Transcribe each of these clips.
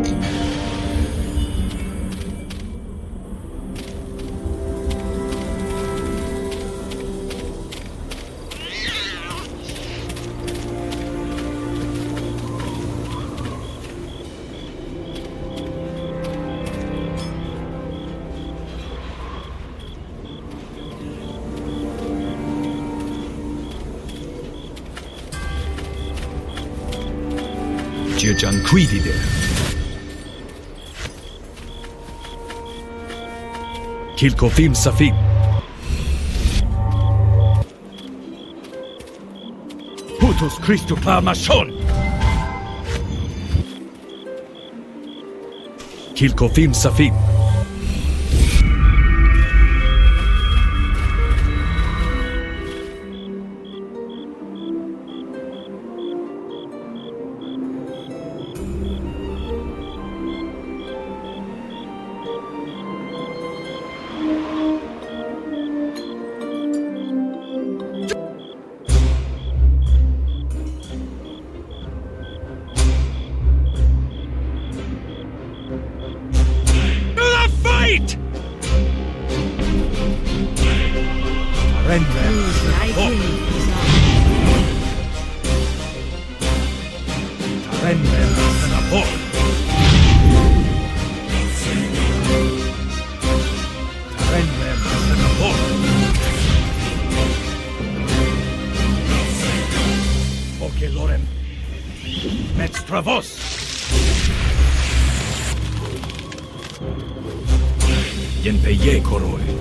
Githyanki. Kilkofim Safim. Hutus Christu Parmashon. Kilkofim Safim. Travos! Yenpeye Koroi.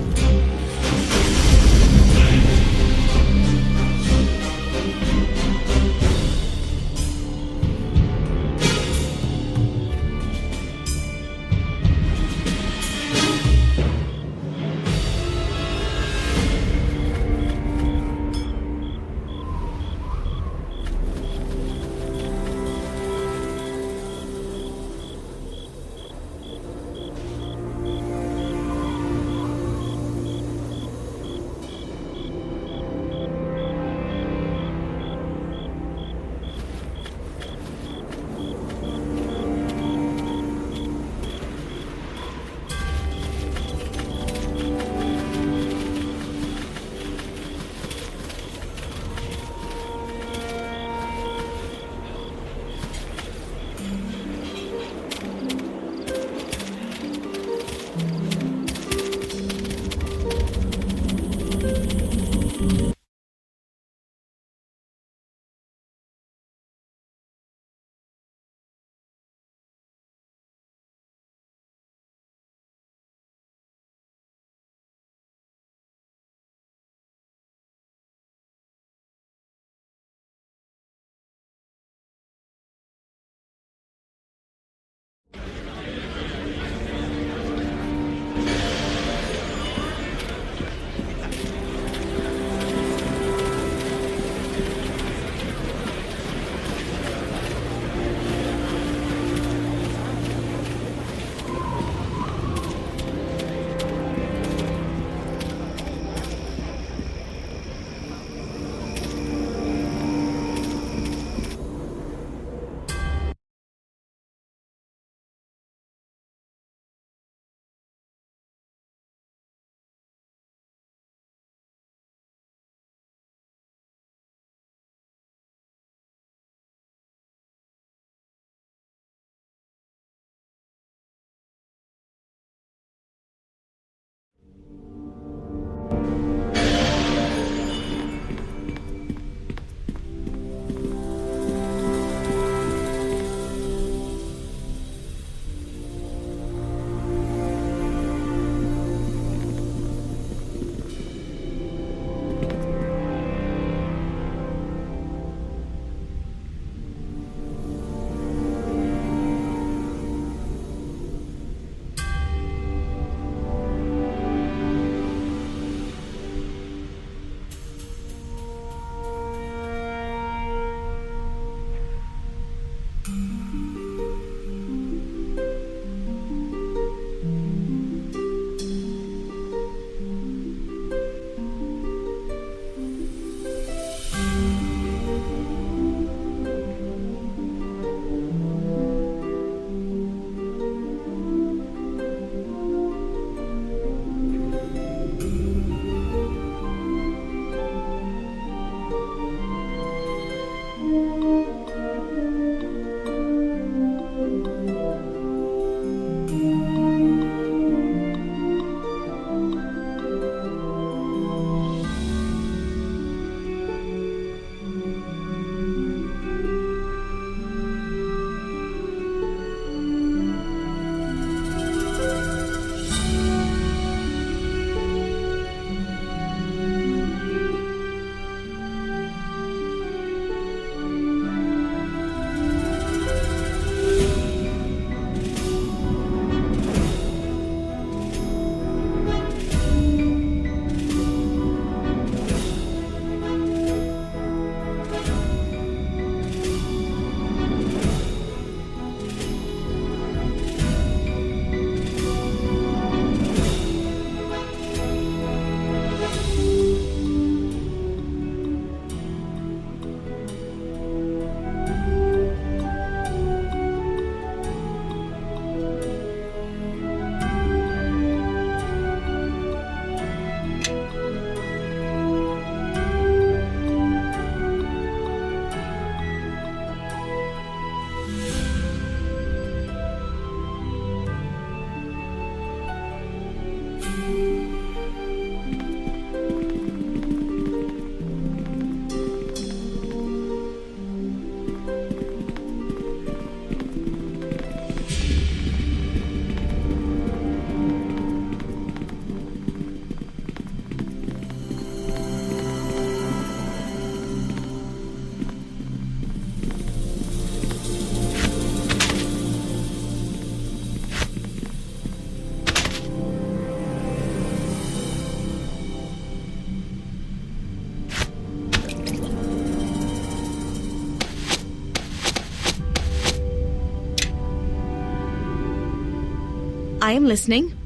I am listening.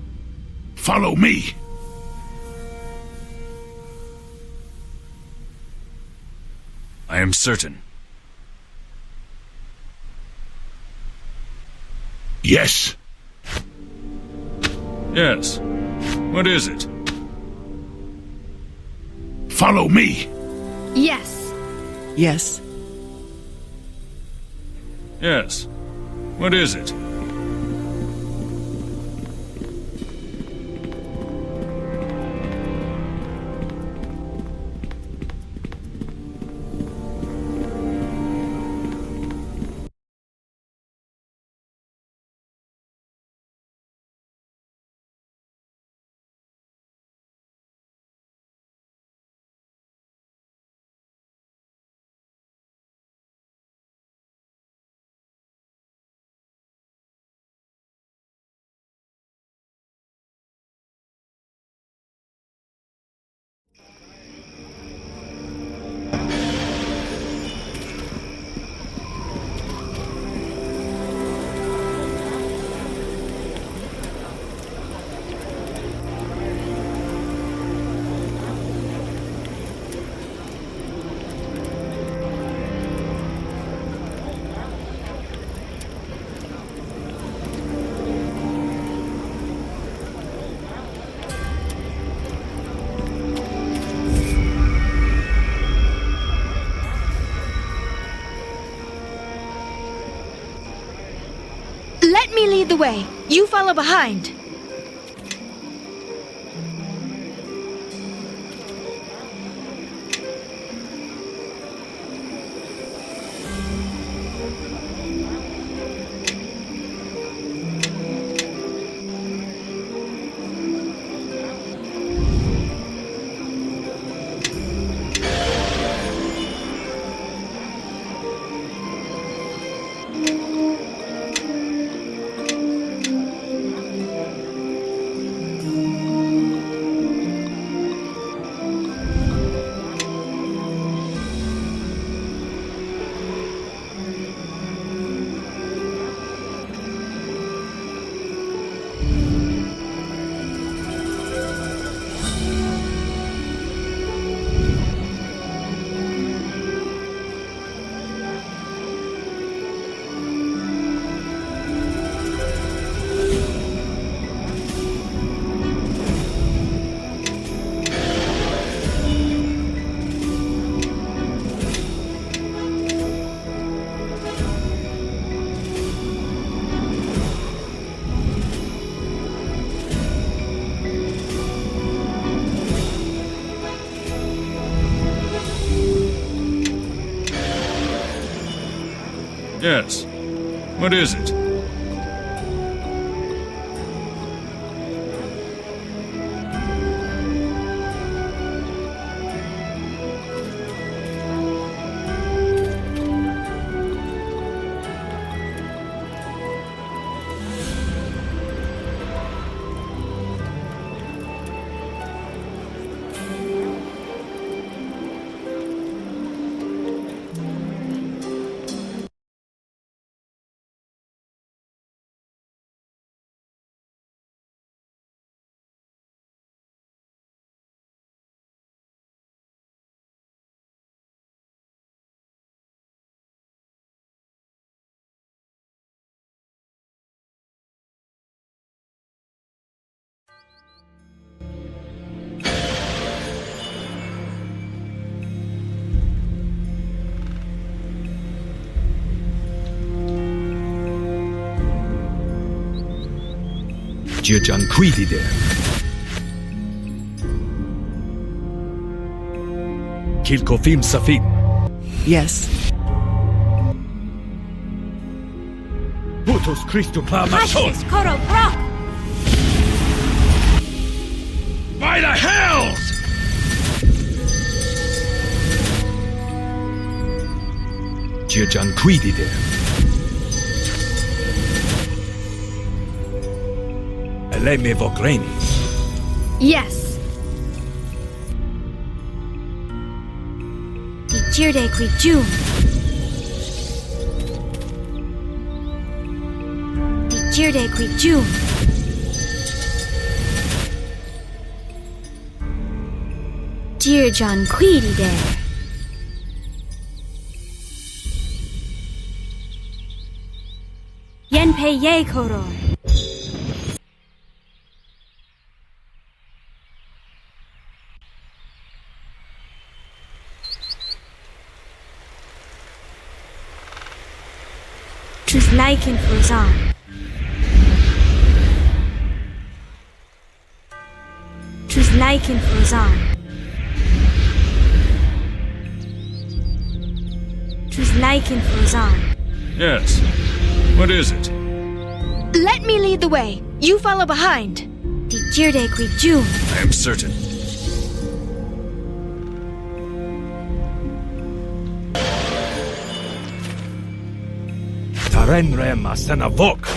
Follow me. I am certain. Yes. Yes. What is it? Follow me. Yes. Yes. Yes. What is it? Let me lead the way. You follow behind. Yes. What is it? Githyanki. Kilkofim Safin. Yes. Hutus Christu Plamashon. Koro Brock! By the hells! Githyanki. Eleme Vogreni. Yes. Dijirde qui June. Dijirde qui June. Githyanki there. Yenpei ye koroi. Tus liken fuzan. Tus liken fuzan. Tus liken fuzan. Yes. What is it? Let me lead the way. You follow behind. Di jirde qui jun. I am certain. Tarenre masenavok.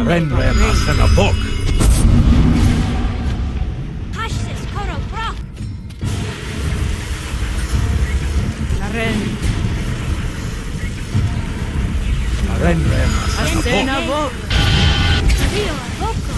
Renre masana vok. Hashtis koro brok. Renre masana vok. Rio Voko.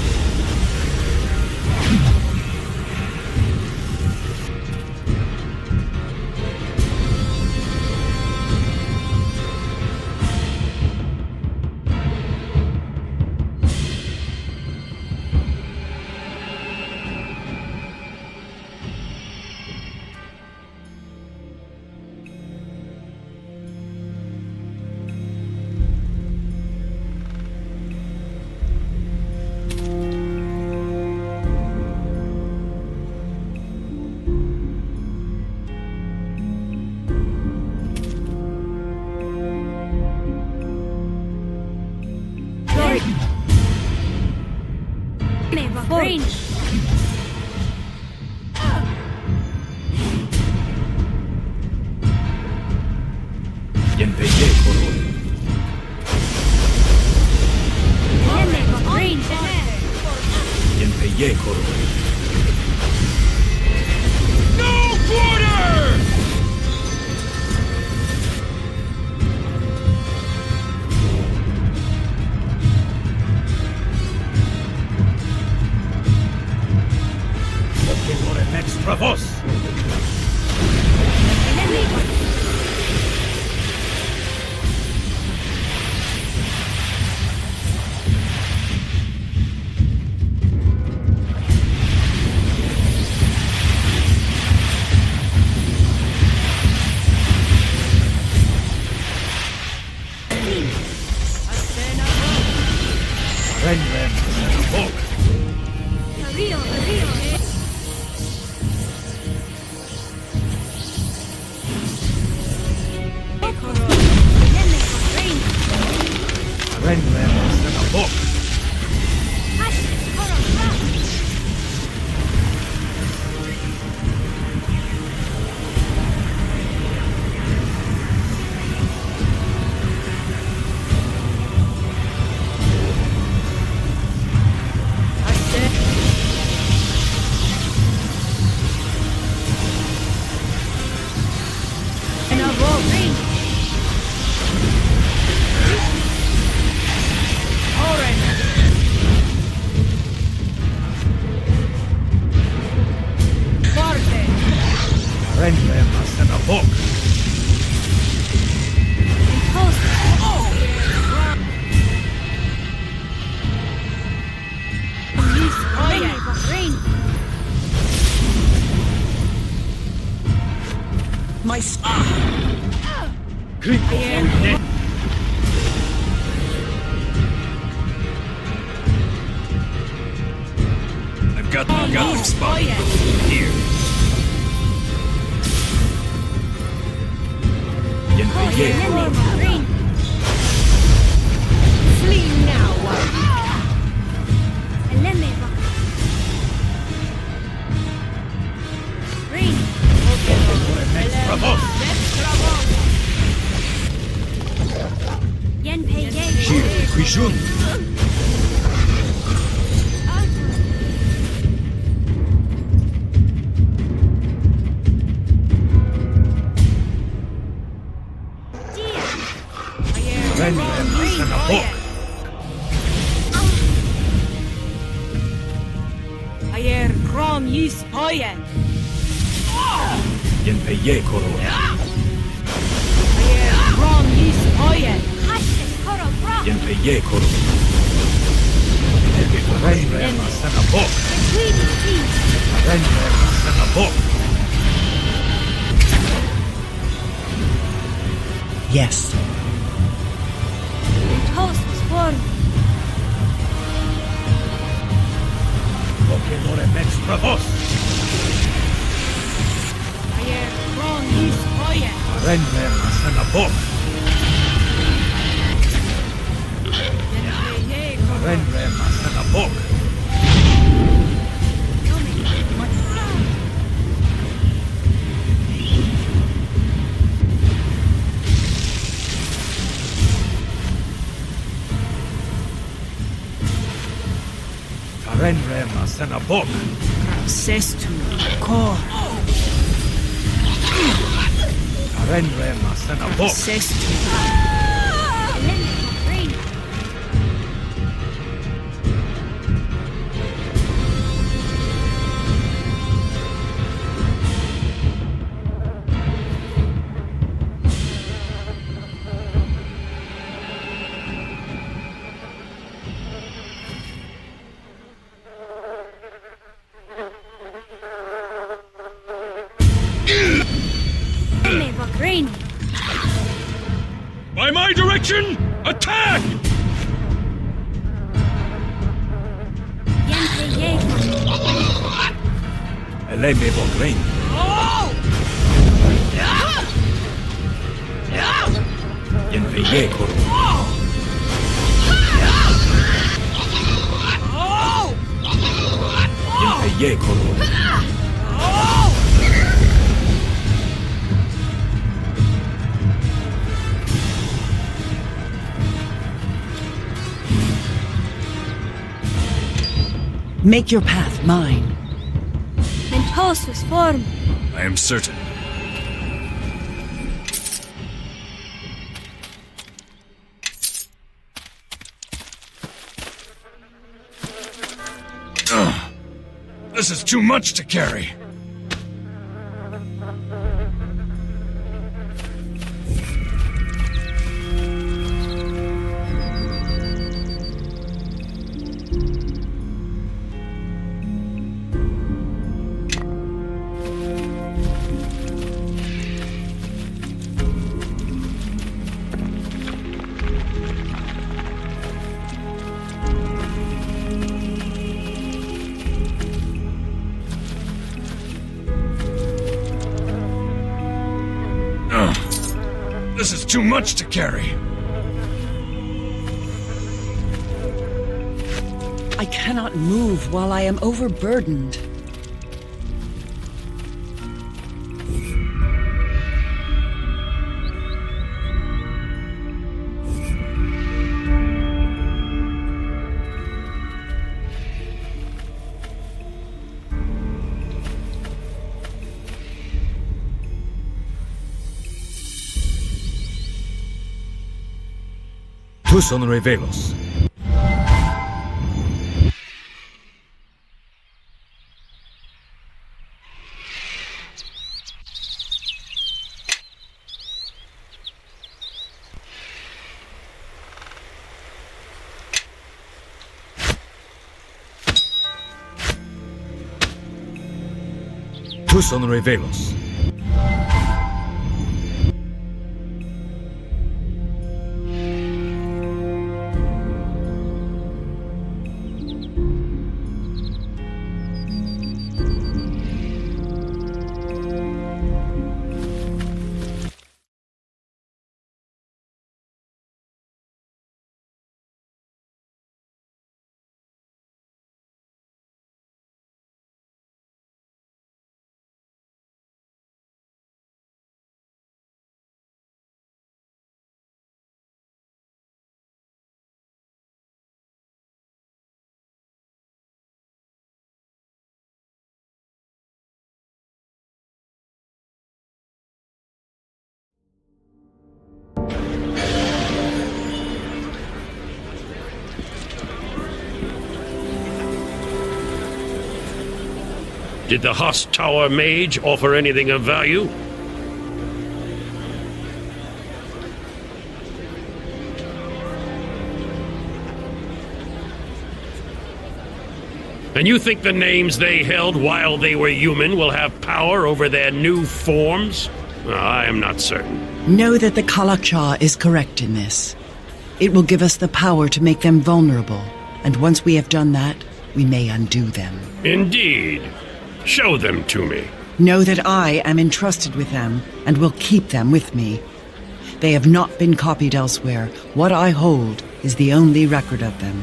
Brain. Yenpeye koro. Brain. Yenpeye koro. No quarter! Extra vos. Renre masana vok. Rio. Renre masana vok. Hashtis koro brok. Renre masana vok. My I've got the spot. Here. Yenpeye koro. Flee now. Extra vos. Shir Quishun. Renre masana vok. Ayer krom yis oyen. Yenpeye koro. Ayer krom yis oyen. Yenpeye koro. Renre masana vok. Renre masana vok. yes. Pokelore extra vos. Ayer krom yis oyen. Renre masana vok. Renre masana vok. remas en a book. Sestu. Ko. Karen remas en a book. Sestu. Elena Brain. Elena Brain. By my direction, attack! Yente Yeager. Eleme Bogrin. Yenve Yekor. Yenve Yekor. Make your path mine. Mentosus form. I am certain. This is too much to carry. This is too much to carry. I cannot move while I am overburdened. Tu son revelos. Tu son revelos. Did the Host Tower mage offer anything of value? And you think the names they held while they were human will have power over their new forms? Well, I am not certain. Know that the Kalakcha is correct in this. It will give us the power to make them vulnerable, and once we have done that, we may undo them. Indeed. Show them to me. Know that I am entrusted with them, and will keep them with me. They have not been copied elsewhere. What I hold is the only record of them.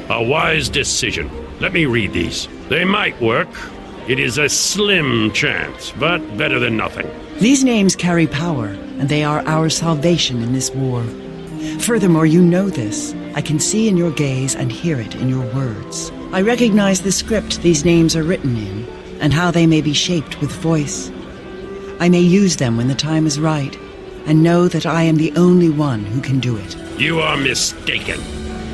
A wise decision. Let me read these. They might work. It is a slim chance, but better than nothing. These names carry power, and they are our salvation in this war. Furthermore, you know this. I can see in your gaze and hear it in your words. I recognize the script these names are written in, and how they may be shaped with voice. I may use them when the time is right, and know that I am the only one who can do it. You are mistaken.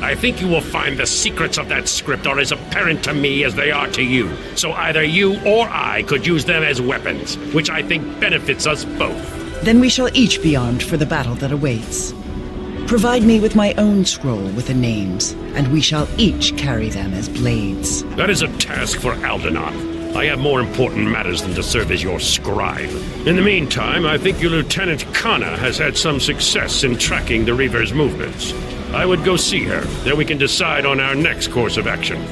I think you will find the secrets of that script are as apparent to me as they are to you. So either you or I could use them as weapons, which I think benefits us both. Then we shall each be armed for the battle that awaits. Provide me with my own scroll with the names, and we shall each carry them as blades. That is a task for Aldenath. I have more important matters than to serve as your scribe. In the meantime, I think your Lieutenant Kana has had some success in tracking the Reaver's movements. I would go see her, then we can decide on our next course of action.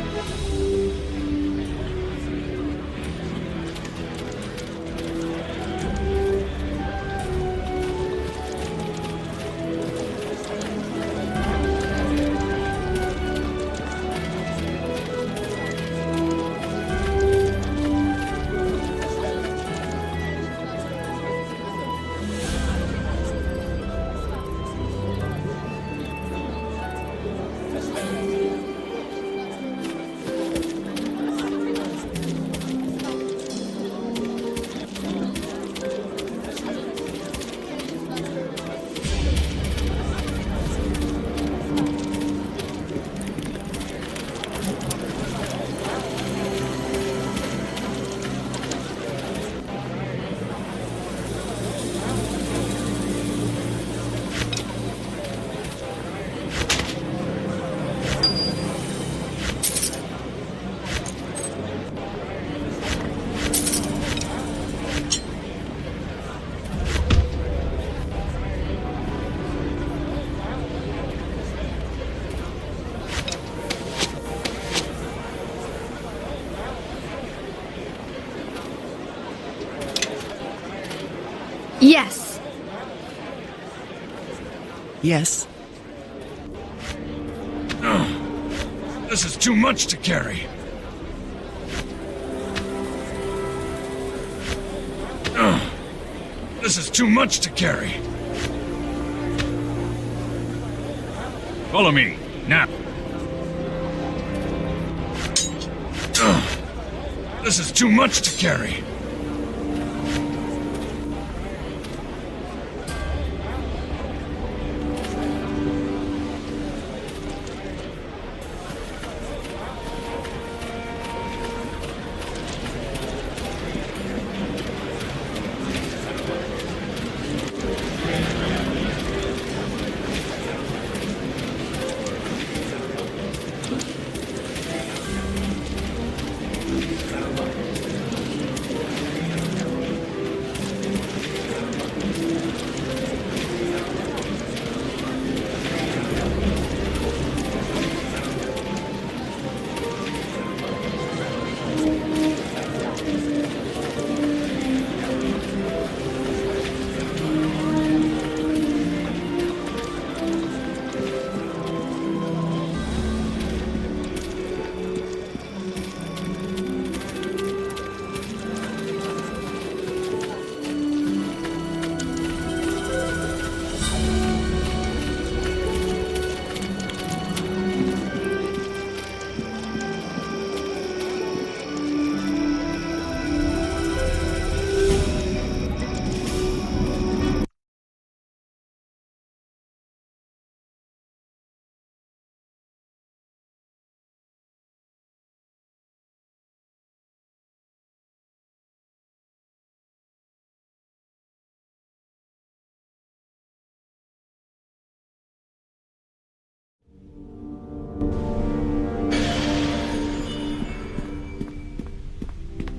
Yes. Yes? This is too much to carry. This is too much to carry. Follow me, now. This is too much to carry.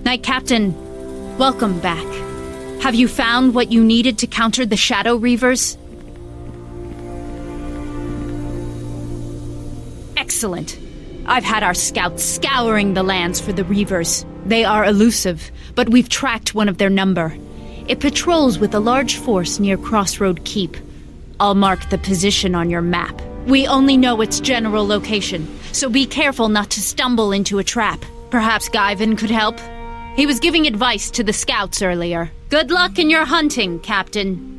Knight Captain, welcome back. Have you found what you needed to counter the Shadow Reavers? Excellent. I've had our scouts scouring the lands for the Reavers. They are elusive, but we've tracked one of their number. It patrols with a large force near Crossroad Keep. I'll mark the position on your map. We only know its general location, so be careful not to stumble into a trap. Perhaps Guyven could help? He was giving advice to the scouts earlier. Good luck in your hunting, Captain.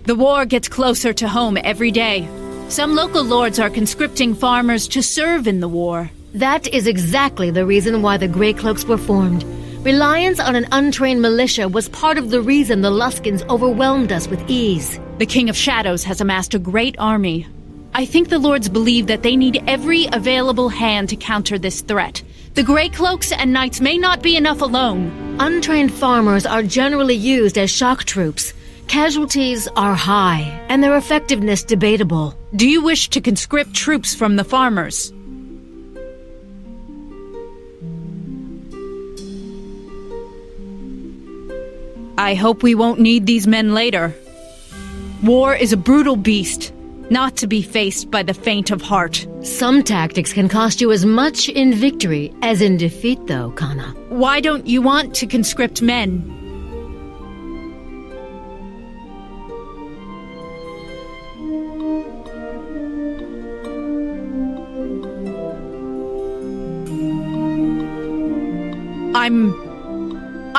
The war gets closer to home every day. Some local lords are conscripting farmers to serve in the war. That is exactly the reason why the Grey Cloaks were formed. Reliance on an untrained militia was part of the reason the Luskins overwhelmed us with ease. The King of Shadows has amassed a great army. I think the lords believe that they need every available hand to counter this threat. The Grey Cloaks and Knights may not be enough alone. Untrained farmers are generally used as shock troops. Casualties are high, and their effectiveness debatable. Do you wish to conscript troops from the farmers? I hope we won't need these men later. War is a brutal beast, not to be faced by the faint of heart. Some tactics can cost you as much in victory as in defeat, though, Kana. Why don't you want to conscript men?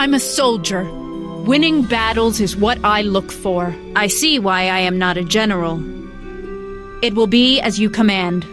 I'm a soldier. Winning battles is what I look for. I see why I am not a general. It will be as you command.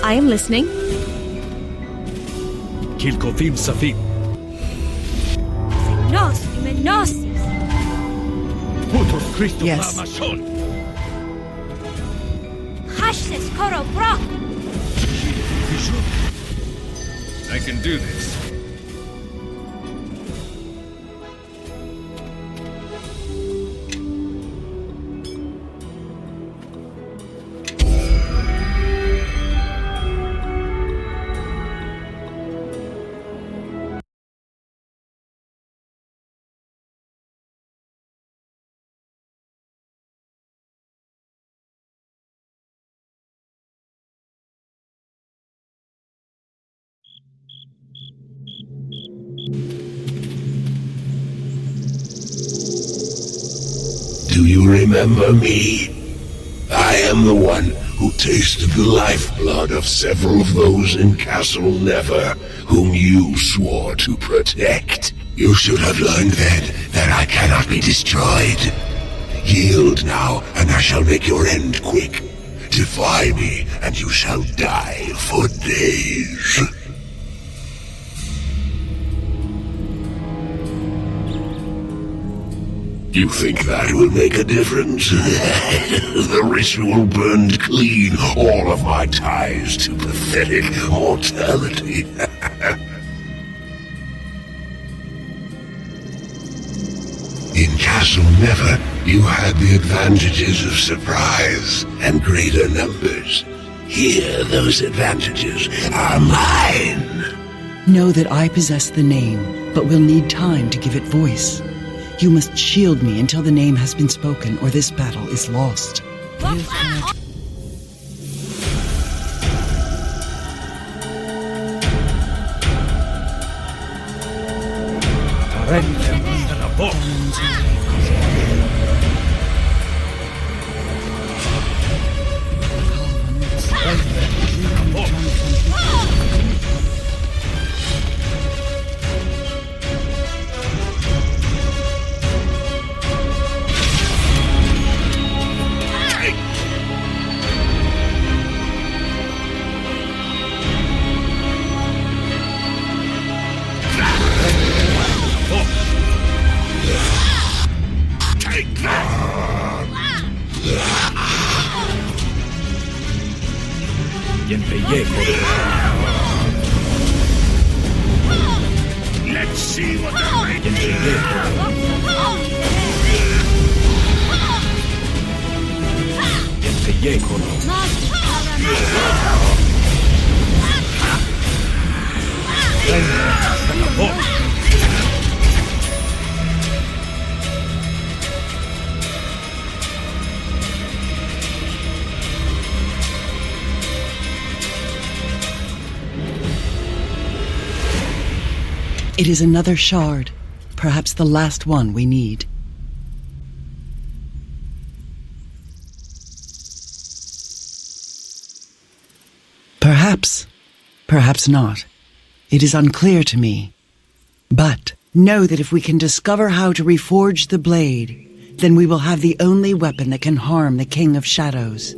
I am listening. Kilkofim Safim. Nos, Imenosis. Putos Christus Yes. Amashon. Hashses Koro Brock. I can do this. Do you remember me? I am the one who tasted the lifeblood of several of those in Castle Never, whom you swore to protect. You should have learned then that I cannot be destroyed. Yield now, and I shall make your end quick. Defy me, and you shall die for days. You think that will make a difference? The ritual burned clean all of my ties to pathetic mortality. In Castle Never, you had the advantages of surprise and greater numbers. Here, those advantages are mine. Know that I possess the name, but will need time to give it voice. You must shield me until the name has been spoken, or this battle is lost. Let's see what they're making. It is another shard, perhaps the last one we need. Perhaps, perhaps not. It is unclear to me. But know that if we can discover how to reforge the blade, then we will have the only weapon that can harm the King of Shadows.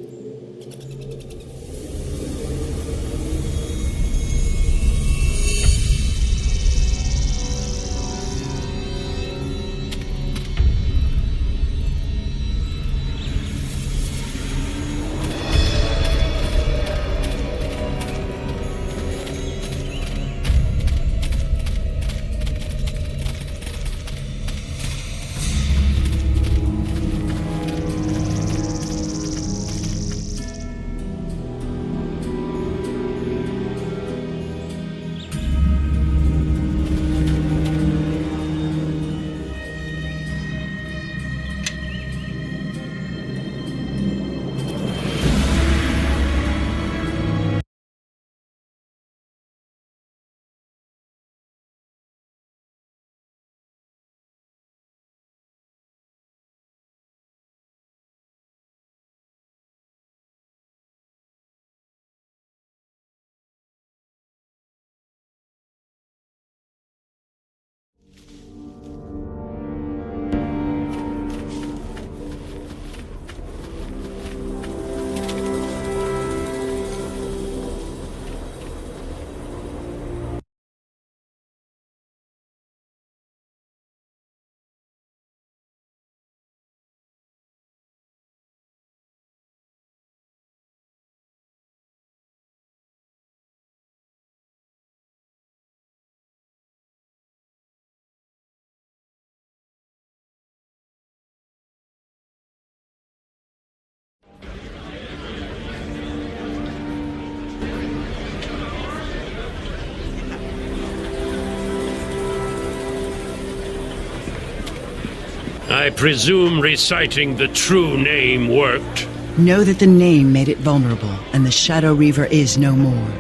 I presume reciting the true name worked? Know that the name made it vulnerable, and the Shadow Reaver is no more.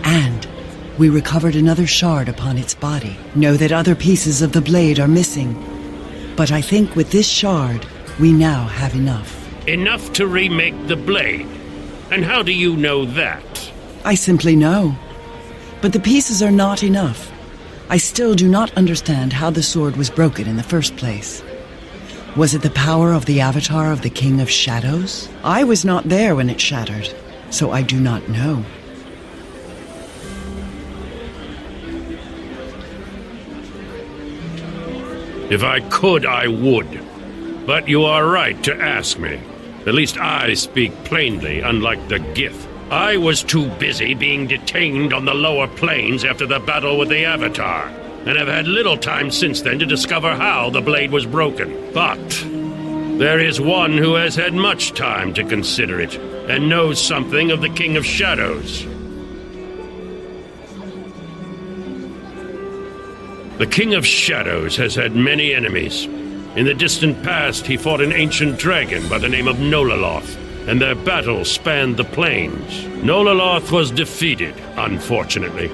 And we recovered another shard upon its body. Know that other pieces of the blade are missing. But I think with this shard, we now have enough. Enough to remake the blade? And how do you know that? I simply know. But the pieces are not enough. I still do not understand how the sword was broken in the first place. Was it the power of the avatar of the King of Shadows? I was not there when it shattered, so I do not know. If I could, I would. But you are right to ask me. At least I speak plainly, unlike the Gith. I was too busy being detained on the lower planes after the battle with the Avatar, and have had little time since then to discover how the blade was broken. But there is one who has had much time to consider it, and knows something of the King of Shadows. The King of Shadows has had many enemies. In the distant past, he fought an ancient dragon by the name of Nolaloth, and their battle spanned the plains. Nolaloth was defeated, unfortunately.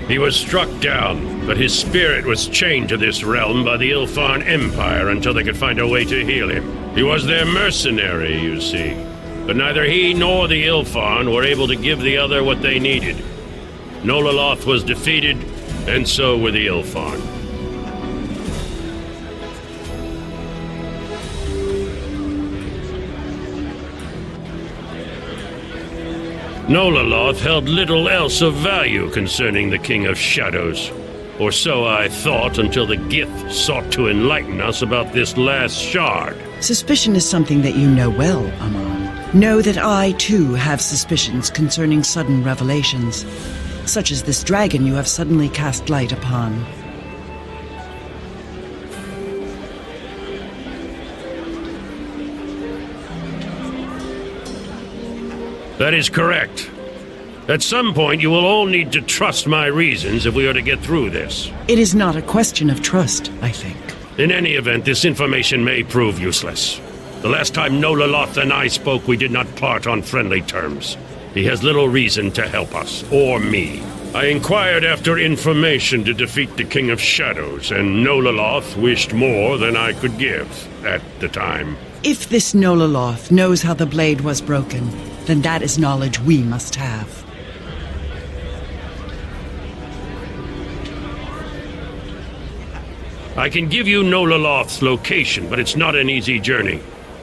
He was struck down, but his spirit was chained to this realm by the Ilfarn Empire until they could find a way to heal him. He was their mercenary, you see. But neither he nor the Ilfarn were able to give the other what they needed. Nolaloth was defeated, and so were the Ilfarn. Nolaloth held little else of value concerning the King of Shadows. Or so I thought until the Gith sought to enlighten us about this last shard. Suspicion is something that you know well, Amon. Know that I, too, have suspicions concerning sudden revelations, such as this dragon you have suddenly cast light upon. That is correct. At some point, you will all need to trust my reasons if we are to get through this. It is not a question of trust, I think. In any event, this information may prove useless. The last time Nolaloth and I spoke, we did not part on friendly terms. He has little reason to help us, or me. I inquired after information to defeat the King of Shadows, and Nolaloth wished more than I could give at the time. If this Nolaloth knows how the blade was broken, then that is knowledge we must have. I can give you Nolaloth's location, but it's not an easy journey.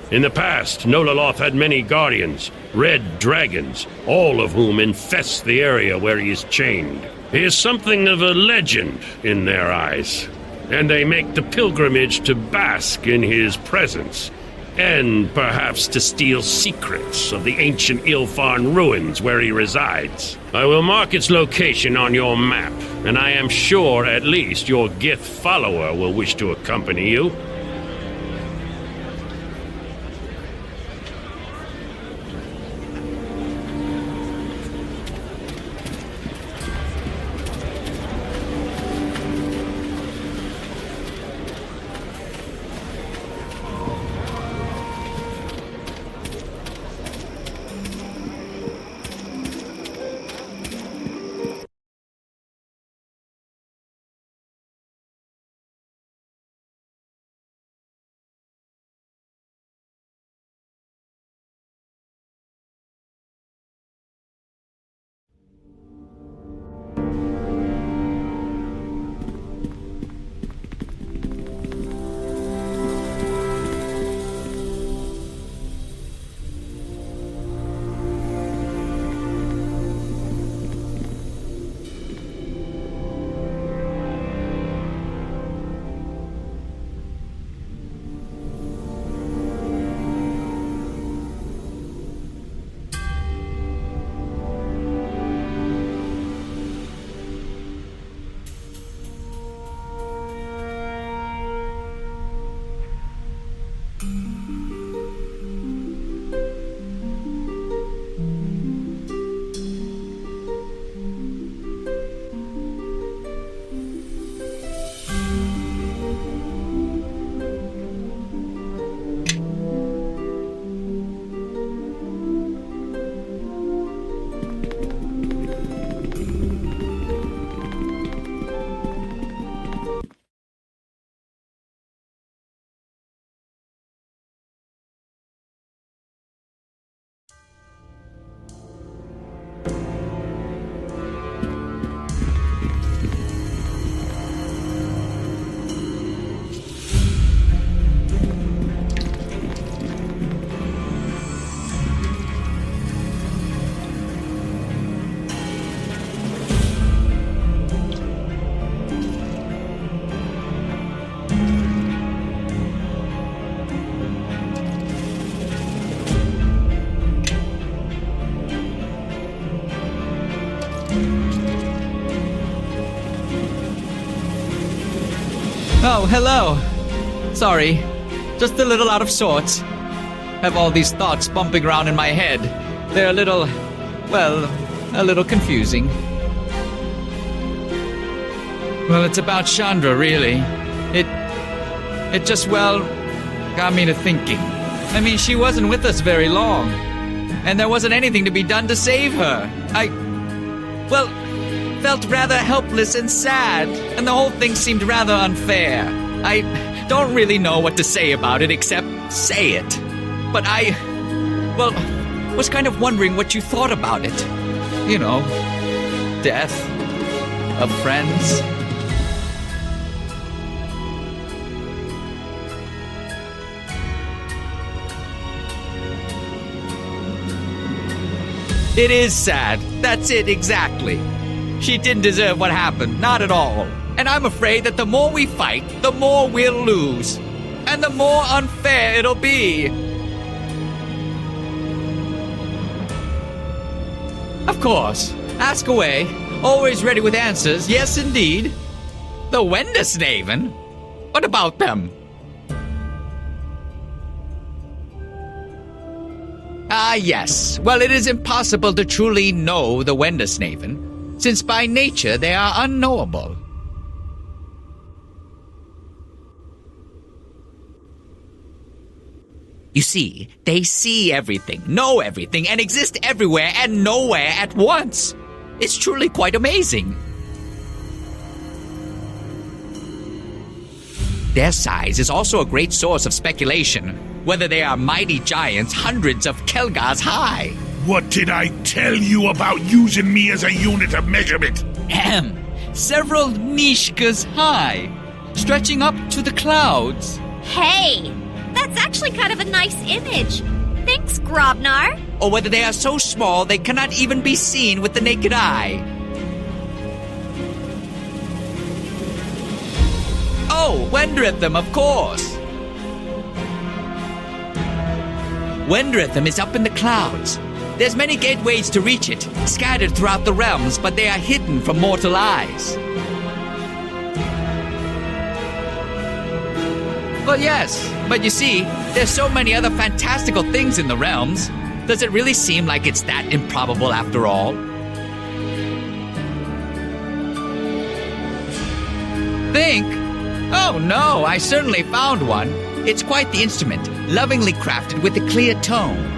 In the past, Nolaloth had many guardians, red dragons, all of whom infest the area where he is chained. He is something of a legend in their eyes, and they make the pilgrimage to bask in his presence, and perhaps to steal secrets of the ancient Ilfarn ruins where he resides. I will mark its location on your map, and I am sure at least your Gith follower will wish to accompany you. Oh, hello. Sorry. Just a little out of sorts. Have all these thoughts bumping around in my head. They're a little confusing. Well, it's about Chandra, really. It just, got me to thinking. I mean, she wasn't with us very long. And there wasn't anything to be done to save her. I felt rather helpless and sad. And the whole thing seemed rather unfair. I don't really know what to say about it except say it. But I was kind of wondering what you thought about it. You know, death of friends. It is sad. That's it, exactly. She didn't deserve what happened, not at all. And I'm afraid that the more we fight, the more we'll lose. And the more unfair it'll be. Of course. Ask away. Always ready with answers. Yes, indeed. The Wendersnaven? What about them? Ah, yes. Well, it is impossible to truly know the Wendersnaven, since by nature they are unknowable. You see, they see everything, know everything, and exist everywhere and nowhere at once. It's truly quite amazing. Their size is also a great source of speculation, whether they are mighty giants hundreds of Kelgars high. What did I tell you about using me as a unit of measurement? Several Nishkas high, stretching up to the clouds. Hey, that's actually kind of a nice image. Thanks, Grobnar. Or whether they are so small they cannot even be seen with the naked eye. Oh, Wendritham, of course. Wendritham is up in the clouds. There's many gateways to reach it, scattered throughout the realms, but they are hidden from mortal eyes. Well, yes, but you see, there's so many other fantastical things in the realms. Does it really seem like it's that improbable after all? Think? Oh no, I certainly found one. It's quite the instrument, lovingly crafted with a clear tone.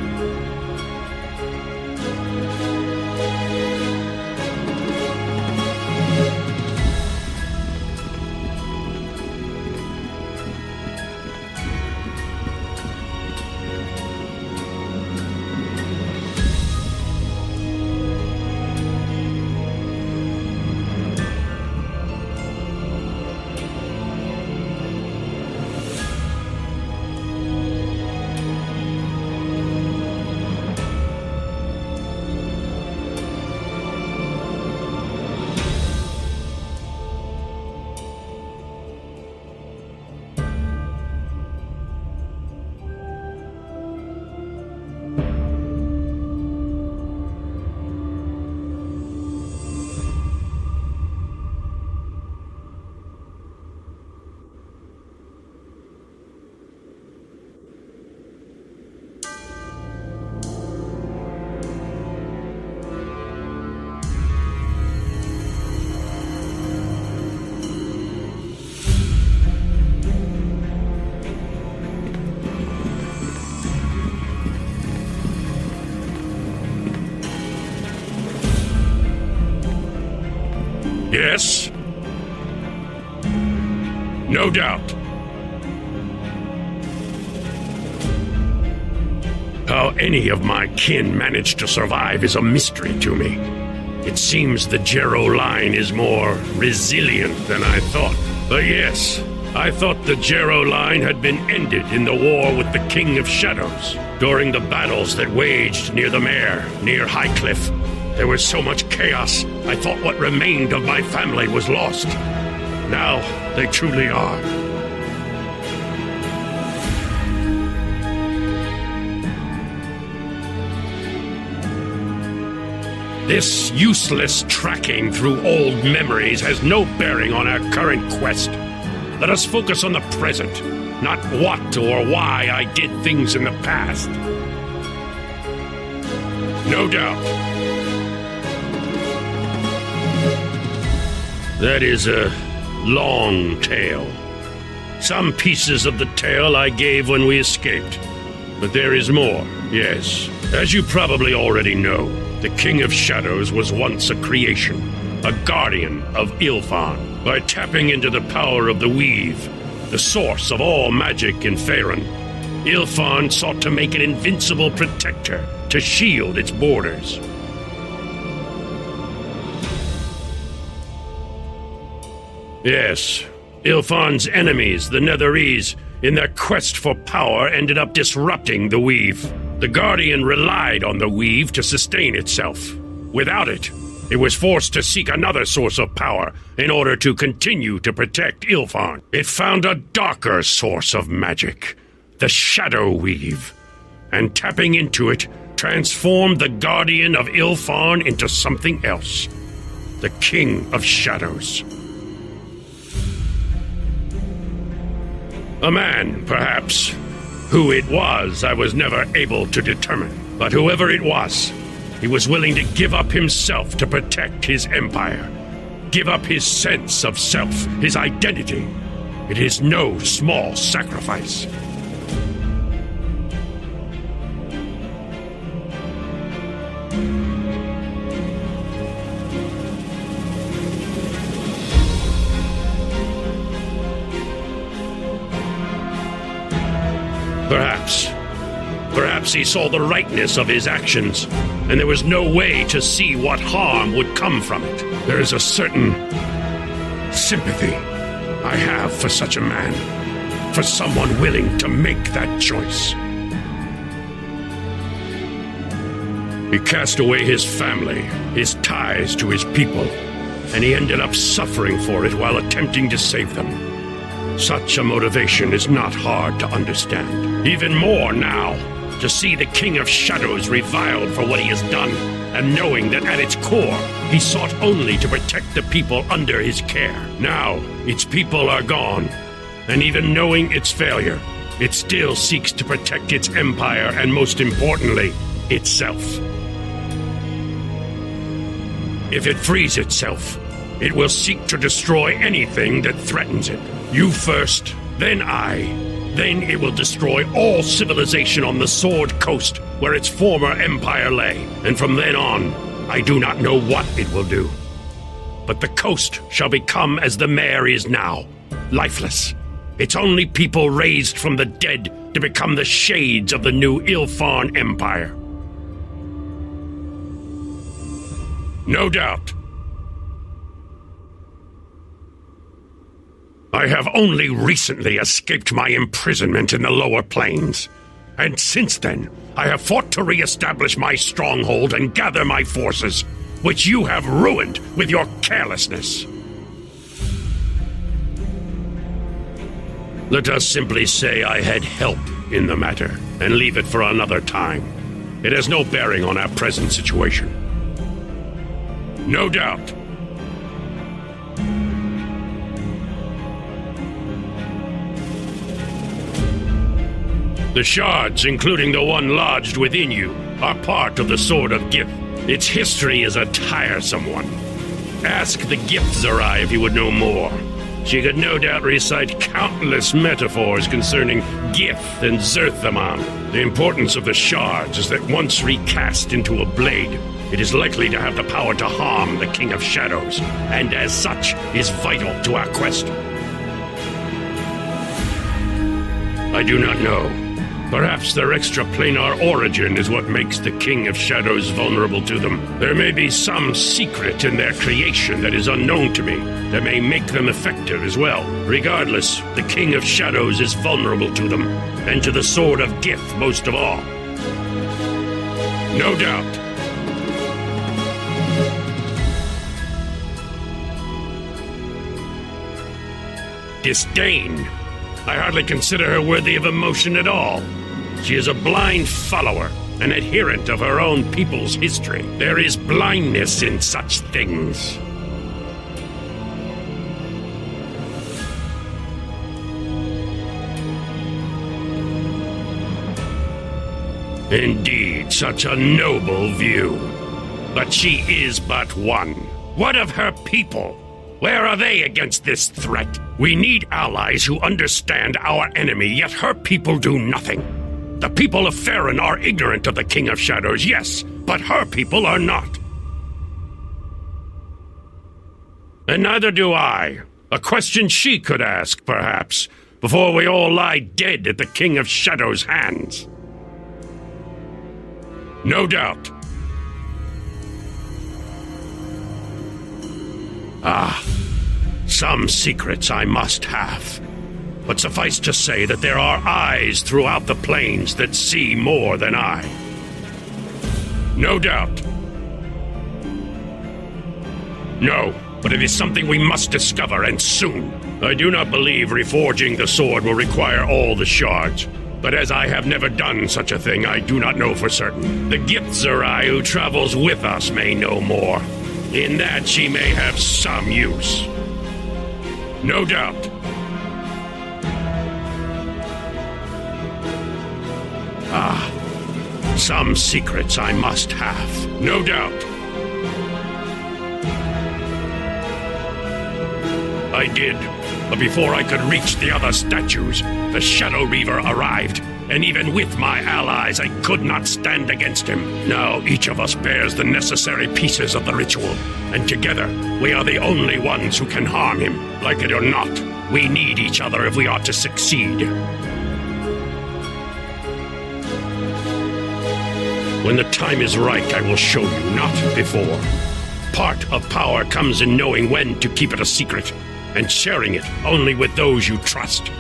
Yes? No doubt. How any of my kin managed to survive is a mystery to me. It seems the Jero line is more resilient than I thought. But yes, I thought the Jero line had been ended in the war with the King of Shadows. During the battles that waged near the Mare, near Highcliff, there was so much chaos, I thought what remained of my family was lost. Now, they truly are. This useless tracking through old memories has no bearing on our current quest. Let us focus on the present, not what or why I did things in the past. No doubt. That is a long tale. Some pieces of the tale I gave when we escaped. But there is more, yes. As you probably already know, the King of Shadows was once a creation, a guardian of Ilfan. By tapping into the power of the Weave, the source of all magic in Faerun, Ilfan sought to make an invincible protector to shield its borders. Yes, Ilfan's enemies, the Netherese, in their quest for power ended up disrupting the Weave. The Guardian relied on the Weave to sustain itself. Without it, it was forced to seek another source of power in order to continue to protect Ilfan. It found a darker source of magic, the Shadow Weave, and tapping into it, transformed the Guardian of Ilfan into something else, the King of Shadows. A man, perhaps. Who it was, I was never able to determine. But whoever it was, he was willing to give up himself to protect his empire. Give up his sense of self, his identity. It is no small sacrifice. Perhaps he saw the rightness of his actions, and there was no way to see what harm would come from it. There is a certain sympathy I have for such a man, for someone willing to make that choice. He cast away his family, his ties to his people, and he ended up suffering for it while attempting to save them. Such a motivation is not hard to understand. Even more now, to see the King of Shadows reviled for what he has done, and knowing that at its core, he sought only to protect the people under his care. Now, its people are gone, and even knowing its failure, it still seeks to protect its empire and, most importantly, itself. If it frees itself, it will seek to destroy anything that threatens it. You first, then I. Then it will destroy all civilization on the Sword Coast, where its former empire lay. And from then on, I do not know what it will do. But the coast shall become as the mare is now, lifeless. Its only people raised from the dead to become the shades of the new Ilfan Empire. No doubt. I have only recently escaped my imprisonment in the lower planes. And since then, I have fought to re-establish my stronghold and gather my forces, which you have ruined with your carelessness. Let us simply say I had help in the matter, and leave it for another time. It has no bearing on our present situation. No doubt. The shards, including the one lodged within you, are part of the Sword of Gith. Its history is a tiresome one. Ask the Githzerai if you would know more. She could no doubt recite countless metaphors concerning Gith and Zerthaman. The importance of the shards is that once recast into a blade, it is likely to have the power to harm the King of Shadows, and as such is vital to our quest. I do not know. Perhaps their extraplanar origin is what makes the King of Shadows vulnerable to them. There may be some secret in their creation that is unknown to me, that may make them effective as well. Regardless, the King of Shadows is vulnerable to them, and to the Sword of Gith most of all. No doubt. Disdain. I hardly consider her worthy of emotion at all. She is a blind follower, an adherent of her own people's history. There is blindness in such things. Indeed, such a noble view. But she is but one. What of her people? Where are they against this threat? We need allies who understand our enemy, yet her people do nothing. The people of Farron are ignorant of the King of Shadows, yes, but her people are not. And neither do I. A question she could ask, perhaps, before we all lie dead at the King of Shadows' hands. No doubt. Some secrets I must have. But suffice to say that there are eyes throughout the plains that see more than I. No doubt. No, but it is something we must discover, and soon. I do not believe reforging the sword will require all the shards. But as I have never done such a thing, I do not know for certain. The Githyanki who travels with us may know more. In that she may have some use. No doubt. Some secrets I must have. No doubt. I did, but before I could reach the other statues, the Shadow Reaver arrived, and even with my allies, I could not stand against him. Now each of us bears the necessary pieces of the ritual, and together, we are the only ones who can harm him. Like it or not, we need each other if we are to succeed. When the time is right, I will show you, not before. Part of power comes in knowing when to keep it a secret, and sharing it only with those you trust.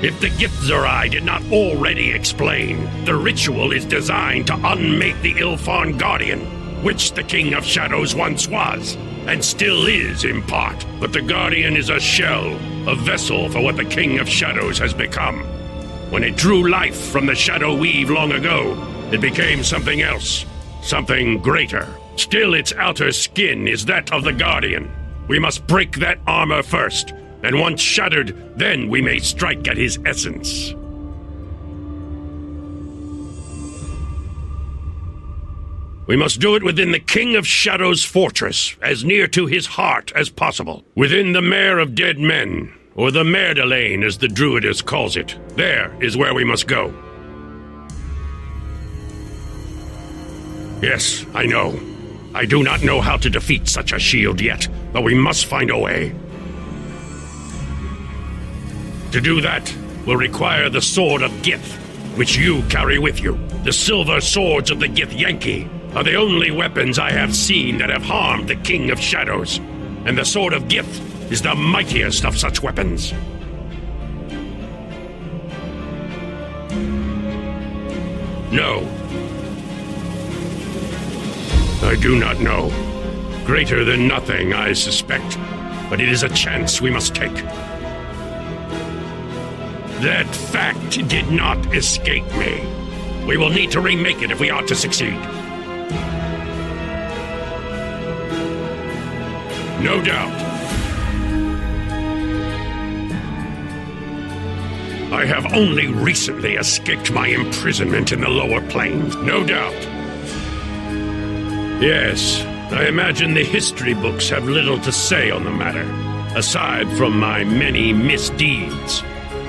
If the Githyanki did not already explain, the ritual is designed to unmake the Ilfarn Guardian, which the King of Shadows once was, and still is in part. But the Guardian is a shell, a vessel for what the King of Shadows has become. When it drew life from the Shadow Weave long ago, it became something else, something greater. Still, its outer skin is that of the Guardian. We must break that armor first, and once shattered, then we may strike at his essence. We must do it within the King of Shadows' fortress, as near to his heart as possible. Within the Mare of Dead Men, or the Merdelaine as the Druidess calls it. There is where we must go. Yes, I know. I do not know how to defeat such a shield yet, but we must find a way. To do that will require the Sword of Gith, which you carry with you. The silver swords of the Githyanki are the only weapons I have seen that have harmed the King of Shadows, and the Sword of Gith is the mightiest of such weapons. No. I do not know. Greater than nothing, I suspect, but it is a chance we must take. That fact did not escape me. We will need to remake it if we are to succeed. No doubt. I have only recently escaped my imprisonment in the lower planes, no doubt. Yes, I imagine the history books have little to say on the matter, aside from my many misdeeds,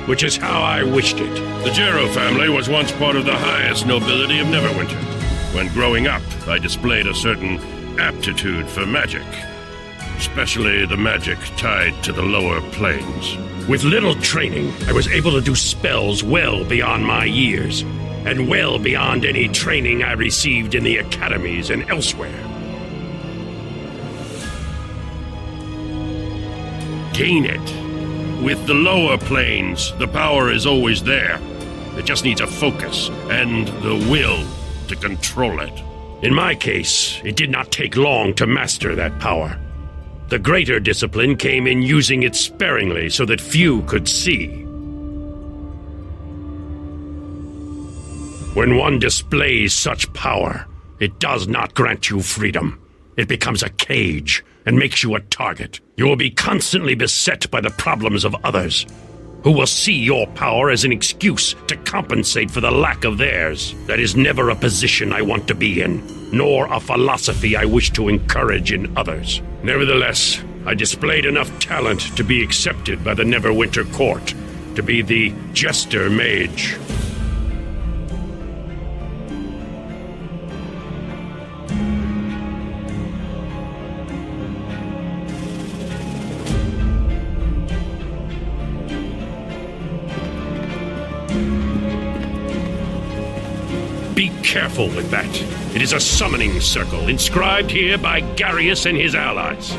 which is how I wished it. The Jarrow family was once part of the highest nobility of Neverwinter. When growing up, I displayed a certain aptitude for magic, especially the magic tied to the lower planes. With little training, I was able to do spells well beyond my years, and well beyond any training I received in the academies and elsewhere. Gain it. With the lower planes, the power is always there. It just needs a focus and the will to control it. In my case, it did not take long to master that power. The greater discipline came in using it sparingly so that few could see. When one displays such power, it does not grant you freedom. It becomes a cage and makes you a target. You will be constantly beset by the problems of others. who will see your power as an excuse to compensate for the lack of theirs. That is never a position I want to be in, nor a philosophy I wish to encourage in others. Nevertheless, I displayed enough talent to be accepted by the Neverwinter court, to be the Jester Mage. Be careful with that. It is a summoning circle, inscribed here by Garius and his allies.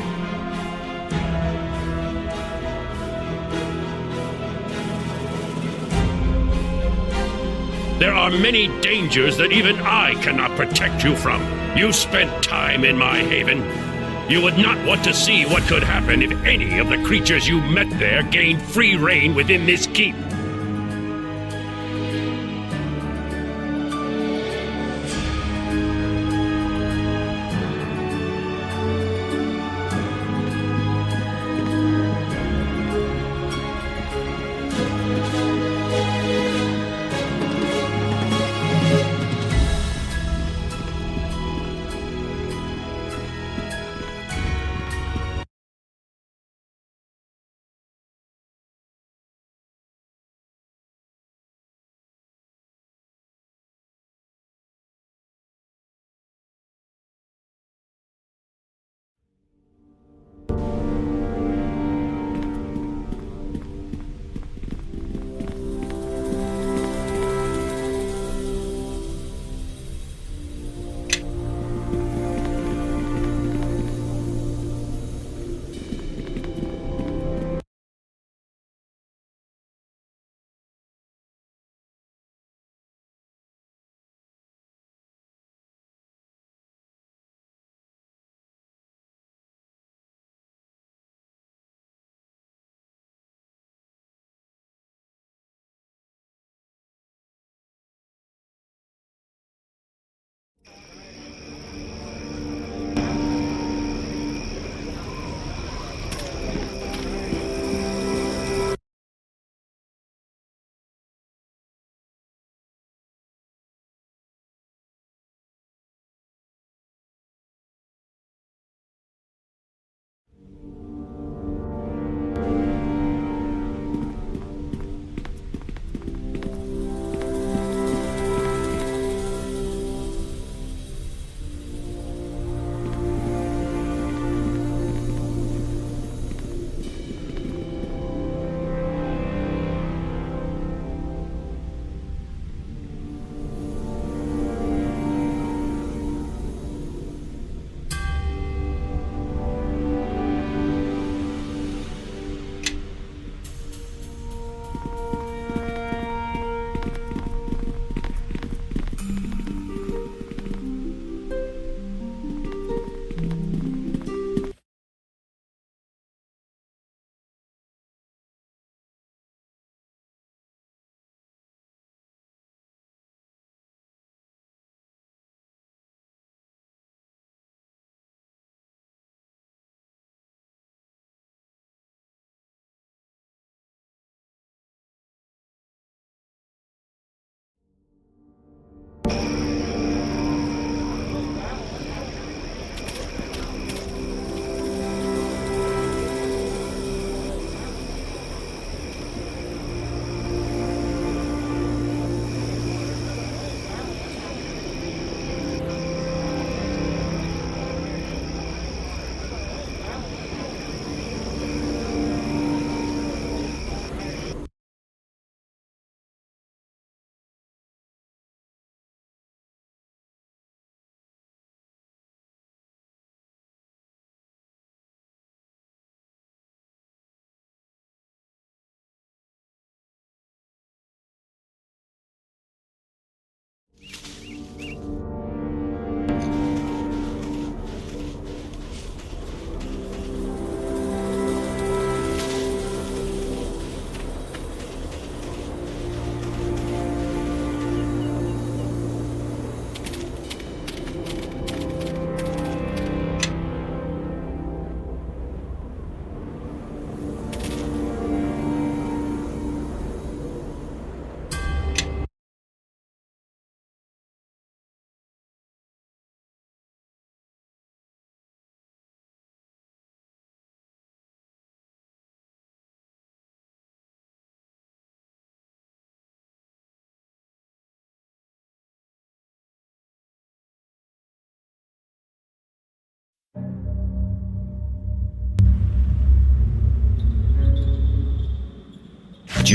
There are many dangers that even I cannot protect you from. You spent time in my haven. You would not want to see what could happen if any of the creatures you met there gained free reign within this keep.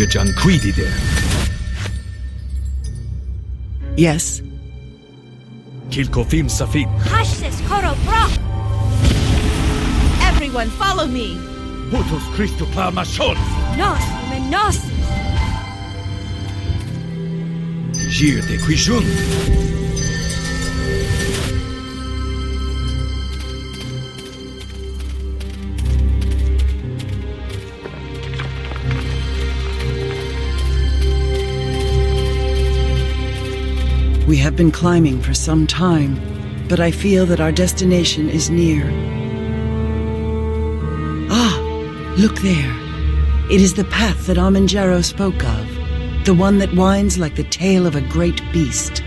Githyanki there. Yes? Kilkofim Safin. Hashsis Koro Brock! Everyone, follow me! Putos Christo Plamashon. Nos, menos! Gir de Quijun. We have been climbing for some time, but I feel that our destination is near. Ah, look there. It is the path that Amanjaro spoke of, the one that winds like the tail of a great beast.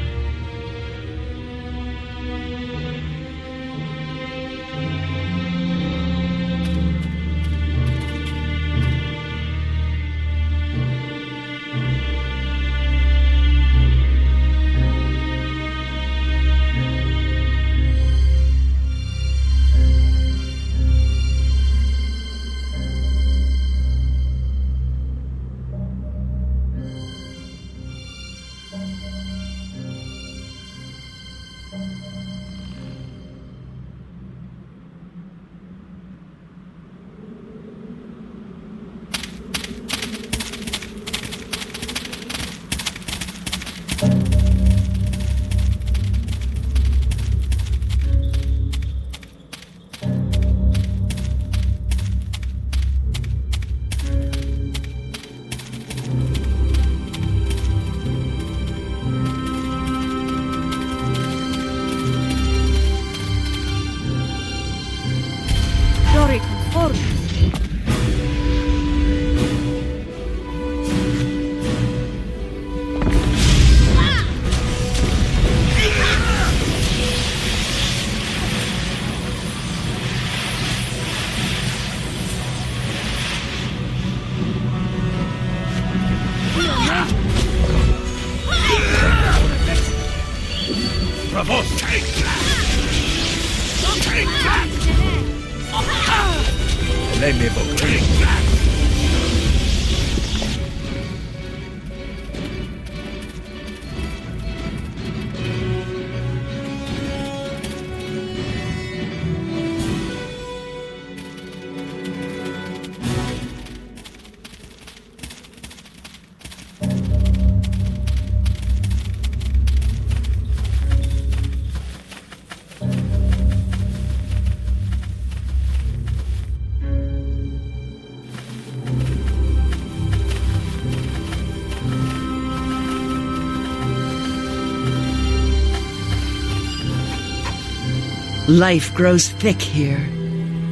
Life grows thick here,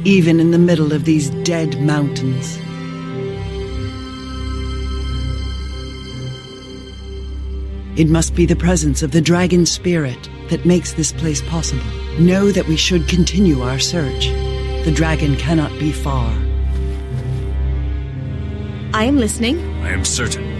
even in the middle of these dead mountains. It must be the presence of the dragon spirit that makes this place possible. Know that we should continue our search. The dragon cannot be far. I am listening. I am certain.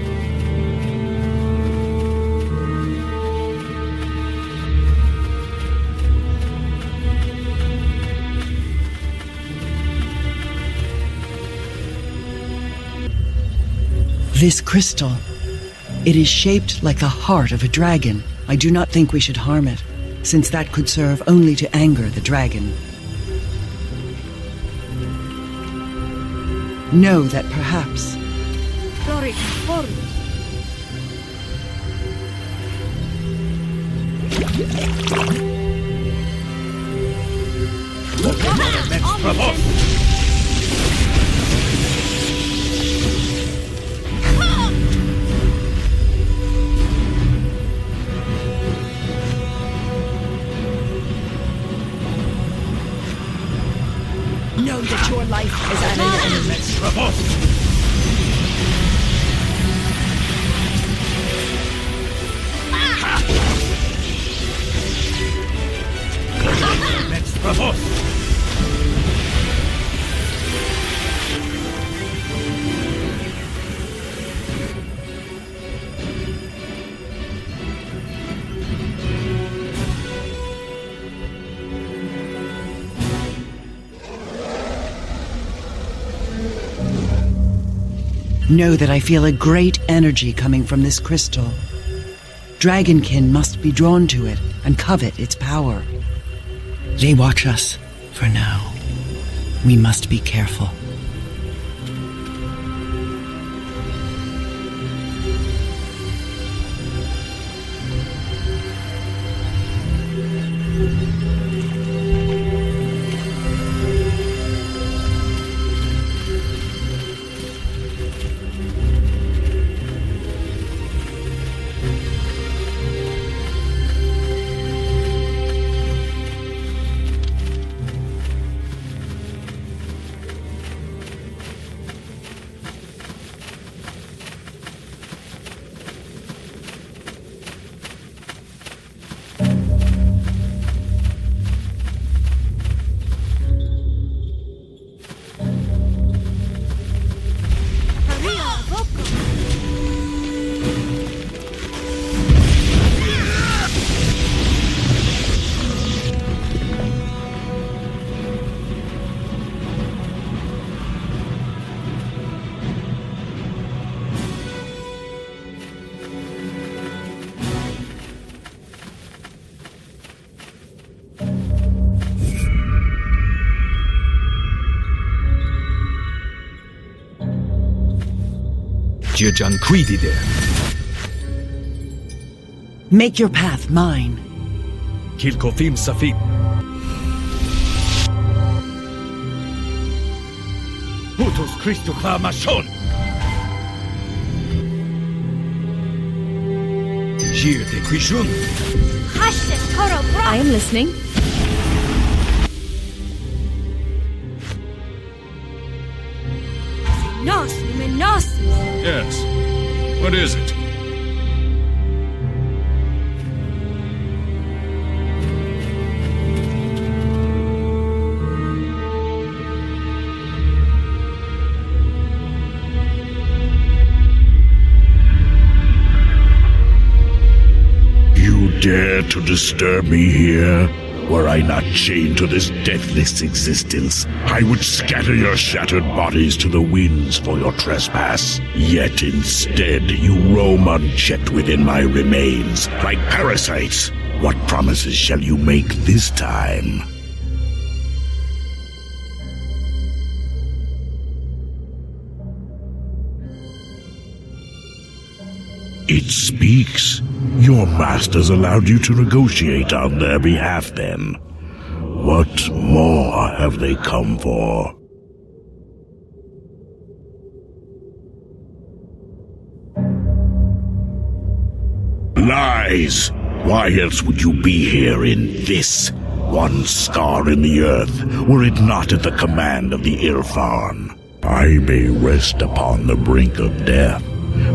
This crystal, it is shaped like the heart of a dragon. I do not think we should harm it, since that could serve only to anger the dragon. Know that perhaps... Know that your life is at an end. Know that I feel a great energy coming from this crystal. Dragonkin must be drawn to it and covet its power. They watch us for now. We must be careful. Make your path mine. Kilkofim Safit. Putos Christo Mashon. Jirte Quishun. I am listening. Yes. What is it? You dare to disturb me here? Were I not chained to this deathless existence, I would scatter your shattered bodies to the winds for your trespass. Yet instead, you roam unchecked within my remains, like parasites. What promises shall you make this time? It speaks. Your masters allowed you to negotiate on their behalf then. What more have they come for? Lies! Why else would you be here in this, one scar in the earth, were it not at the command of the Irfan? I may rest upon the brink of death,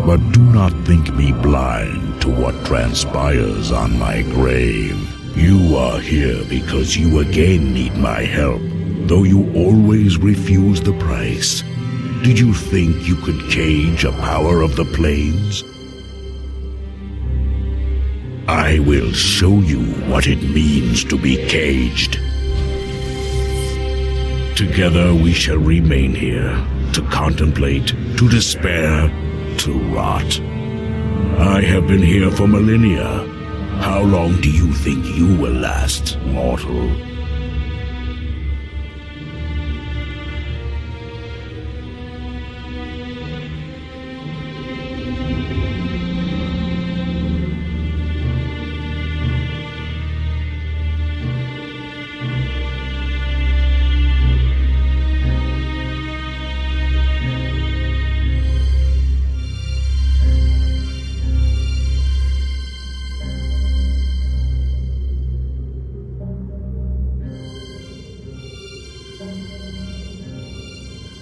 but do not think me blind to what transpires on my grave. You are here because you again need my help, though you always refuse the price. Did you think you could cage a power of the plains? I will show you what it means to be caged. Together we shall remain here, to contemplate, to despair, to rot. I have been here for millennia. How long do you think you will last, mortal?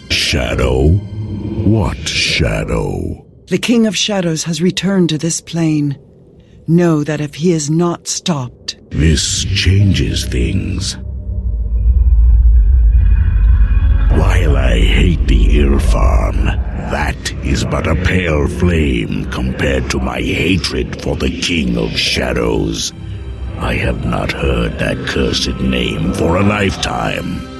Shadow? What shadow? The King of Shadows has returned to this plane. Know that if he is not stopped... This changes things. While I hate the Irfan, that is but a pale flame compared to my hatred for the King of Shadows. I have not heard that cursed name for a lifetime.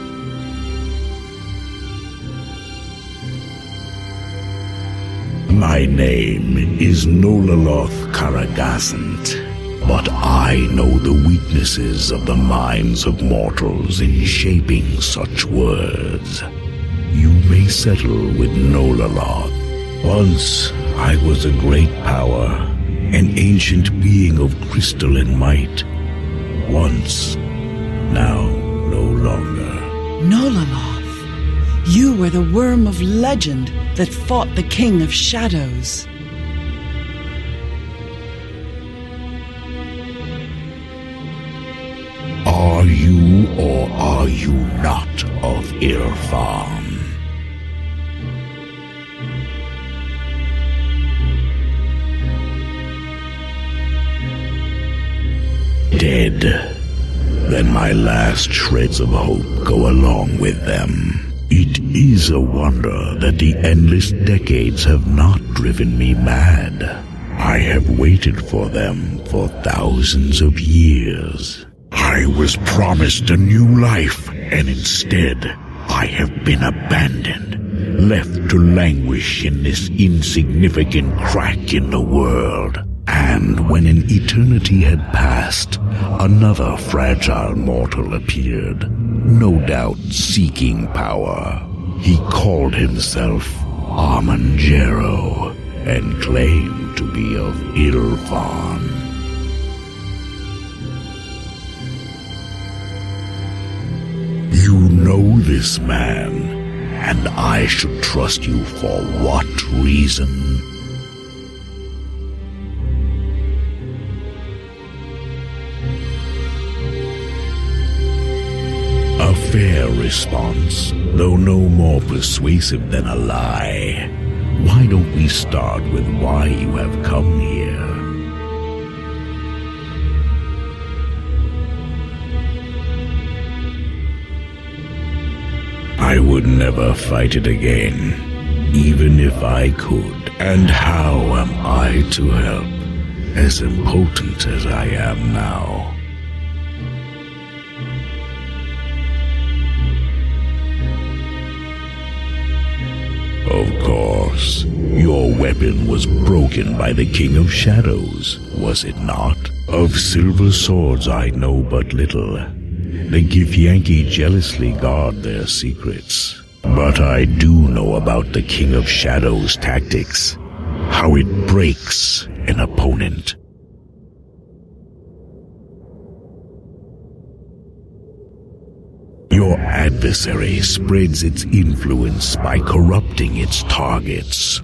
My name is Nolaloth Karagasant, but I know the weaknesses of the minds of mortals in shaping such words. You may settle with Nolaloth. Once I was a great power, an ancient being of crystalline might. Once, now no longer. Nolaloth, you were the worm of legend that fought the King of Shadows. Are you or are you not of Irfan? Dead? Then my last shreds of hope go along with them. It is a wonder that the endless decades have not driven me mad. I have waited for them for thousands of years. I was promised a new life, and instead I have been abandoned, left to languish in this insignificant crack in the world. And when an eternity had passed, another fragile mortal appeared, no doubt seeking power. He called himself Armanjero and claimed to be of Irfan. You know this man, and I should trust you for what reason? A fair response, though no more persuasive than a lie. Why don't we start with why you have come here? I would never fight it again, even if I could. And how am I to help, as impotent as I am now? Of course, your weapon was broken by the King of Shadows, was it not? Of silver swords I know but little. The Githyanki jealously guard their secrets. But I do know about the King of Shadows' tactics, how it breaks an opponent. Your adversary spreads its influence by corrupting its targets,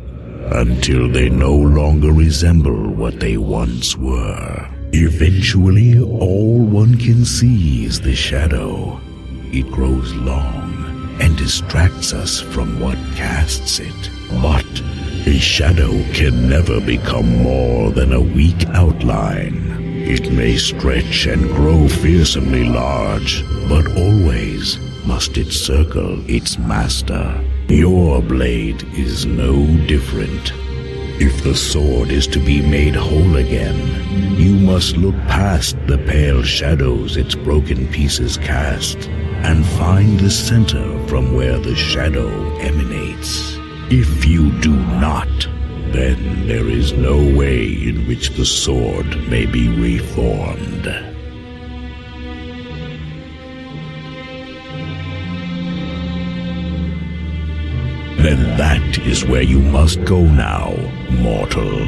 until they no longer resemble what they once were. Eventually, all one can see is the shadow. It grows long and distracts us from what casts it. But a shadow can never become more than a weak outline. It may stretch and grow fearsomely large, but always must it circle its master. Your blade is no different. If the sword is to be made whole again, you must look past the pale shadows its broken pieces cast, and find the center from where the shadow emanates. If you do not, then there is no way in which the sword may be reformed. Then that is where you must go now, mortal.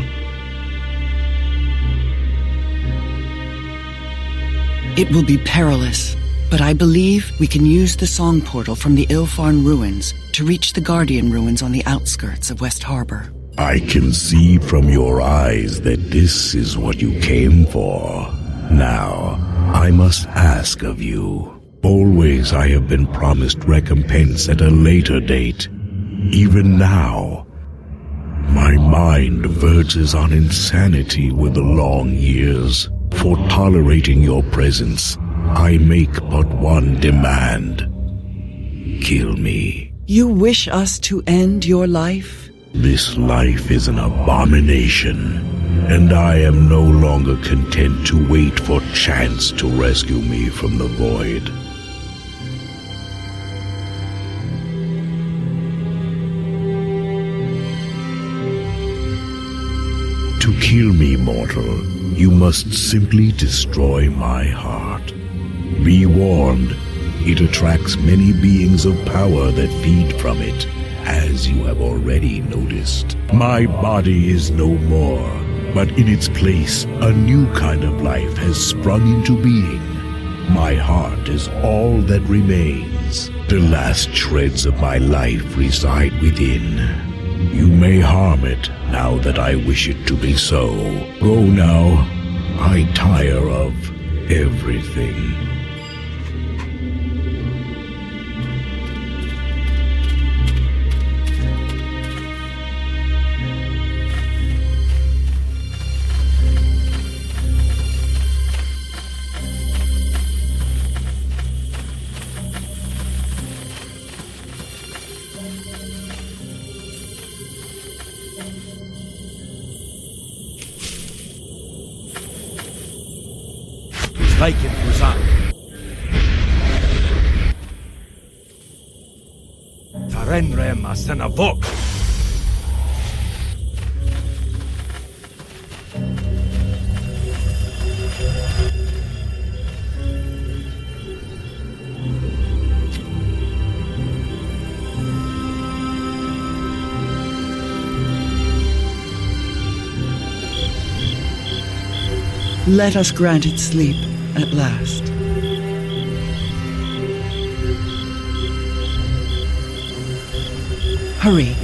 It will be perilous, but I believe we can use the song portal from the Ilfarn ruins to reach the Guardian ruins on the outskirts of West Harbor. I can see from your eyes that this is what you came for. Now, I must ask of you. Always I have been promised recompense at a later date. Even now, my mind verges on insanity with the long years. For tolerating your presence, I make but one demand. Kill me. You wish us to end your life? This life is an abomination, and I am no longer content to wait for chance to rescue me from the void. kill me, mortal, you must simply destroy my heart. Be warned, it attracts many beings of power that feed from it, as you have already noticed. My body is no more, but in its place, a new kind of life has sprung into being. My heart is all that remains. The last shreds of my life reside within. You may harm it now that I wish it to be so. Go now. I tire of everything. Like it was on. Tarenre Masenavok. Let us grant it sleep. At last. Hurry.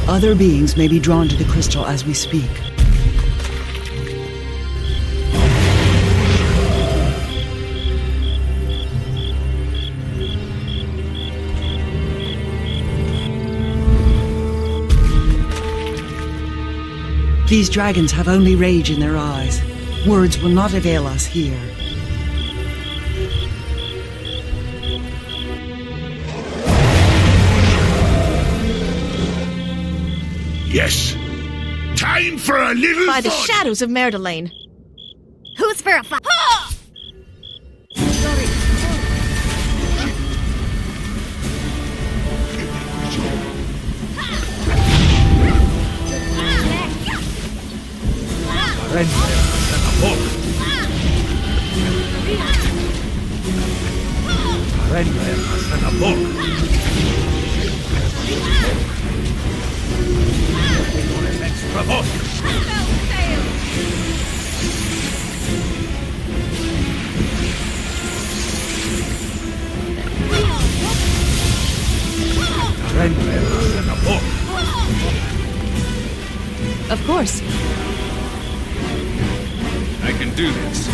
Other beings may be drawn to the crystal as we speak. These dragons have only rage in their eyes. Words will not avail us here. Yes. Time for a little By the fun. shadows of Merdelaine. Who's for a fight? Of course. I can do this.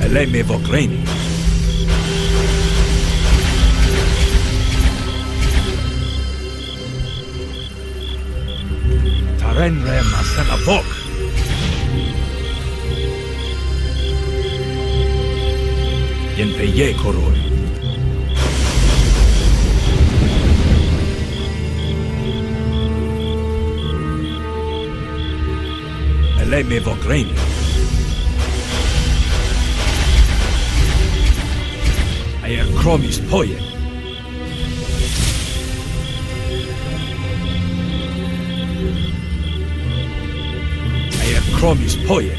Eleme Vokraini. Tarenre Masenavok. Yenpeye Koroi. Eleme Vokraini. Ayer Kromis Poye. Ayer Kromis Poye.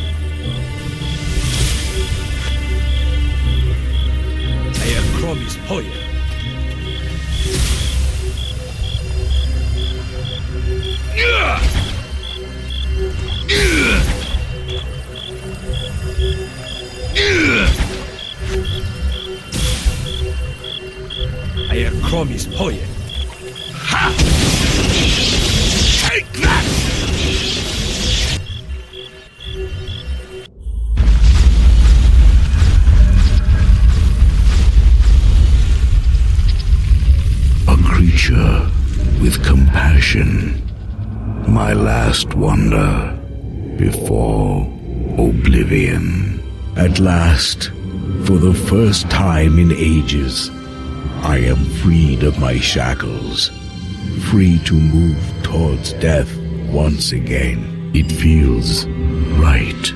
Ayer Kromis Poye. chromis poet. Ha! Take that! A creature with compassion. My last wonder before oblivion. At last, for the first time in ages, I am freed of my shackles, free to move towards death once again. It feels right.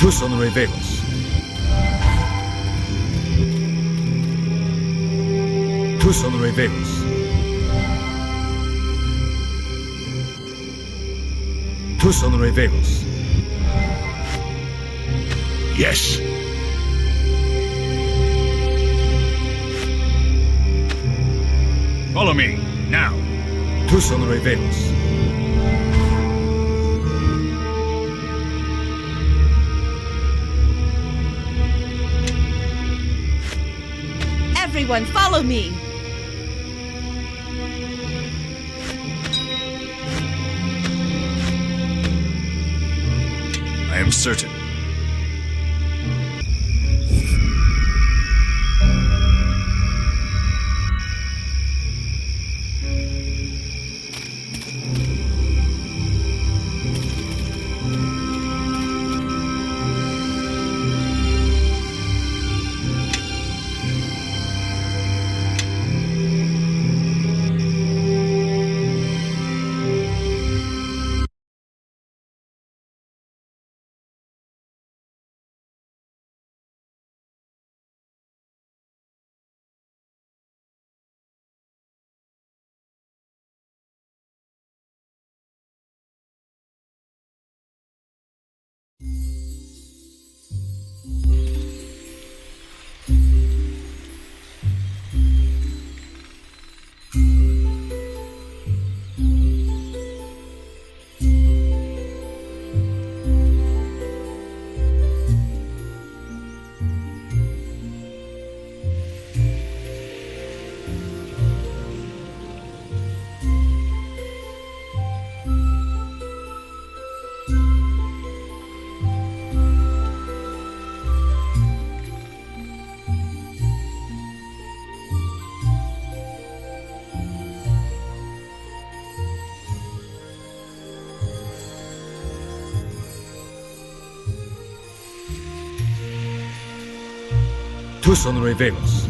Tus honorevos. Tus honorevos. Tus honorevos. Yes. Follow me, now. Tus honorevos. Everyone, follow me! I am certain. Tus honorevos.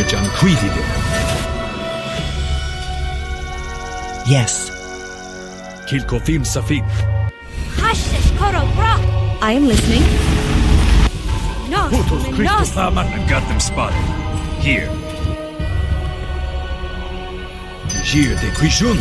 Githyanki. Yes. Kilkofim Safin. I am listening. Putos Christus. I've got them spotted. Here. Gir de Quijun.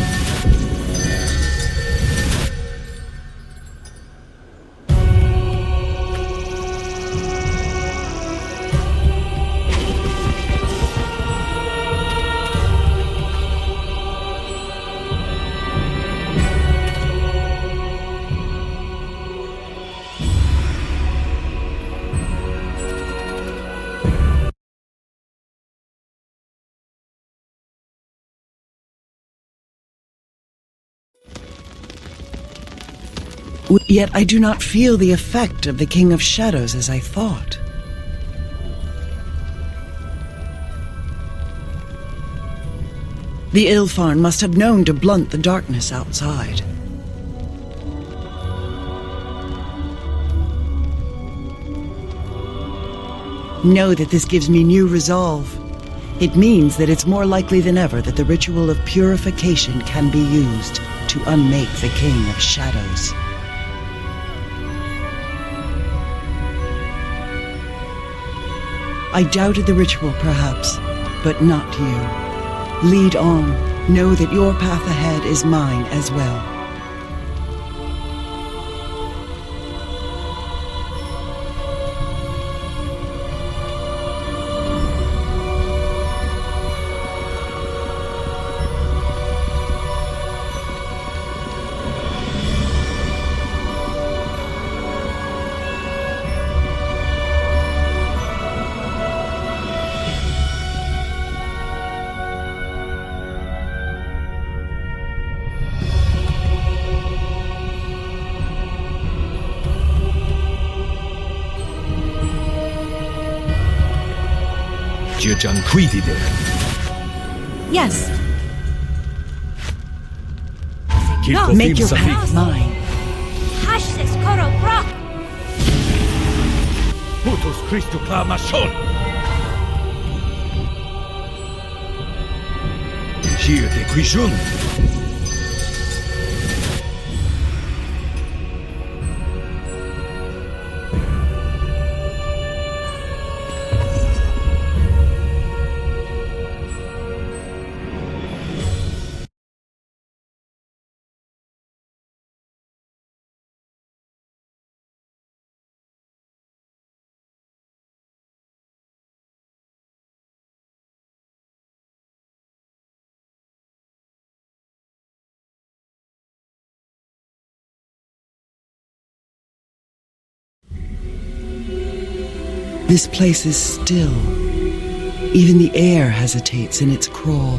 Yet I do not feel the effect of the King of Shadows as I thought. The Ilfarn must have known to blunt the darkness outside. Know that this gives me new resolve. It means that it's more likely than ever that the ritual of purification can be used to unmake the King of Shadows. I doubted the ritual, perhaps, but not you. Lead on. Know that your path ahead is mine as well. Githyanki. Yes. Make your path mine. Putos Christu Mashon. Gir de Quijun. This place is still. Even the air hesitates in its crawl.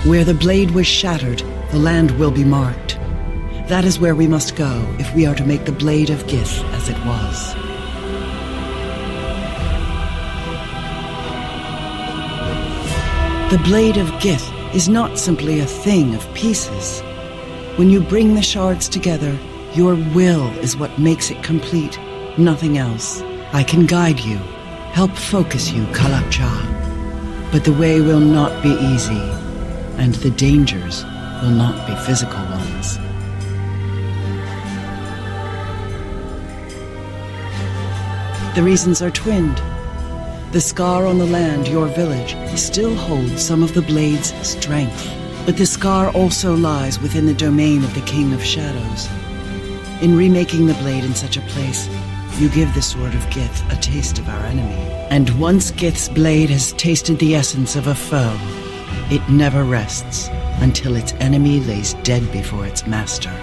Where the blade was shattered, the land will be marked. That is where we must go if we are to make the blade of Gith as it was. The blade of Gith is not simply a thing of pieces. When you bring the shards together, your will is what makes it complete, nothing else. I can guide you, help focus you, Kalapcha. But the way will not be easy, and the dangers will not be physical ones. The reasons are twinned. The scar on the land, your village, still holds some of the blade's strength. But the scar also lies within the domain of the King of Shadows. In remaking the blade in such a place, you give the Sword of Gith a taste of our enemy. And once Gith's blade has tasted the essence of a foe, it never rests until its enemy lays dead before its master.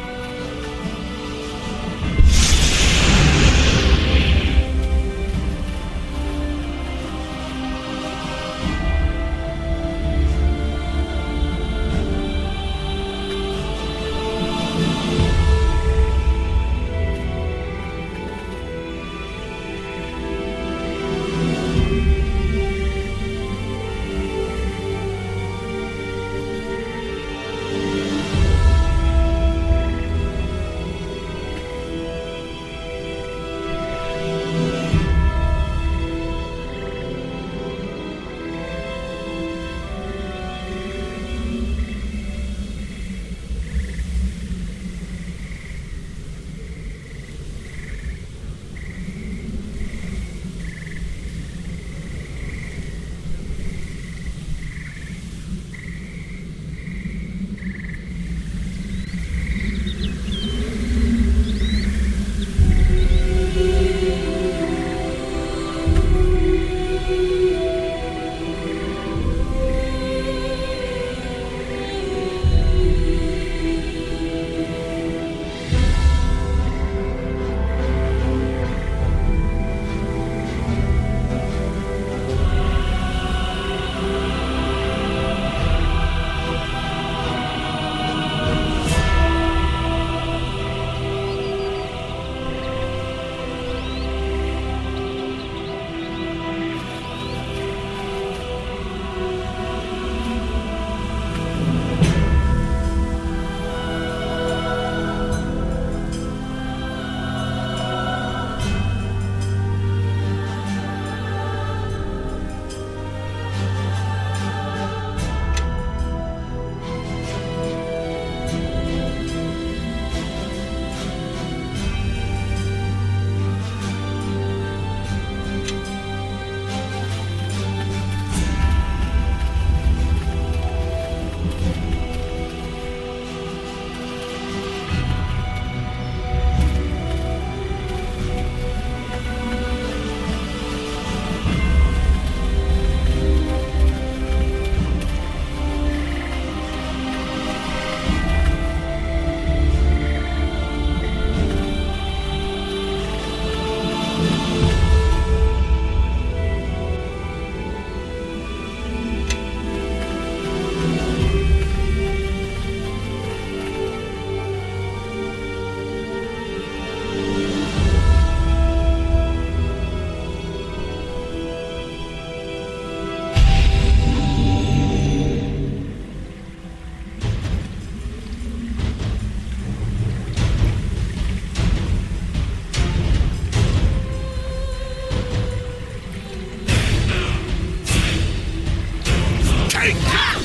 Yeah?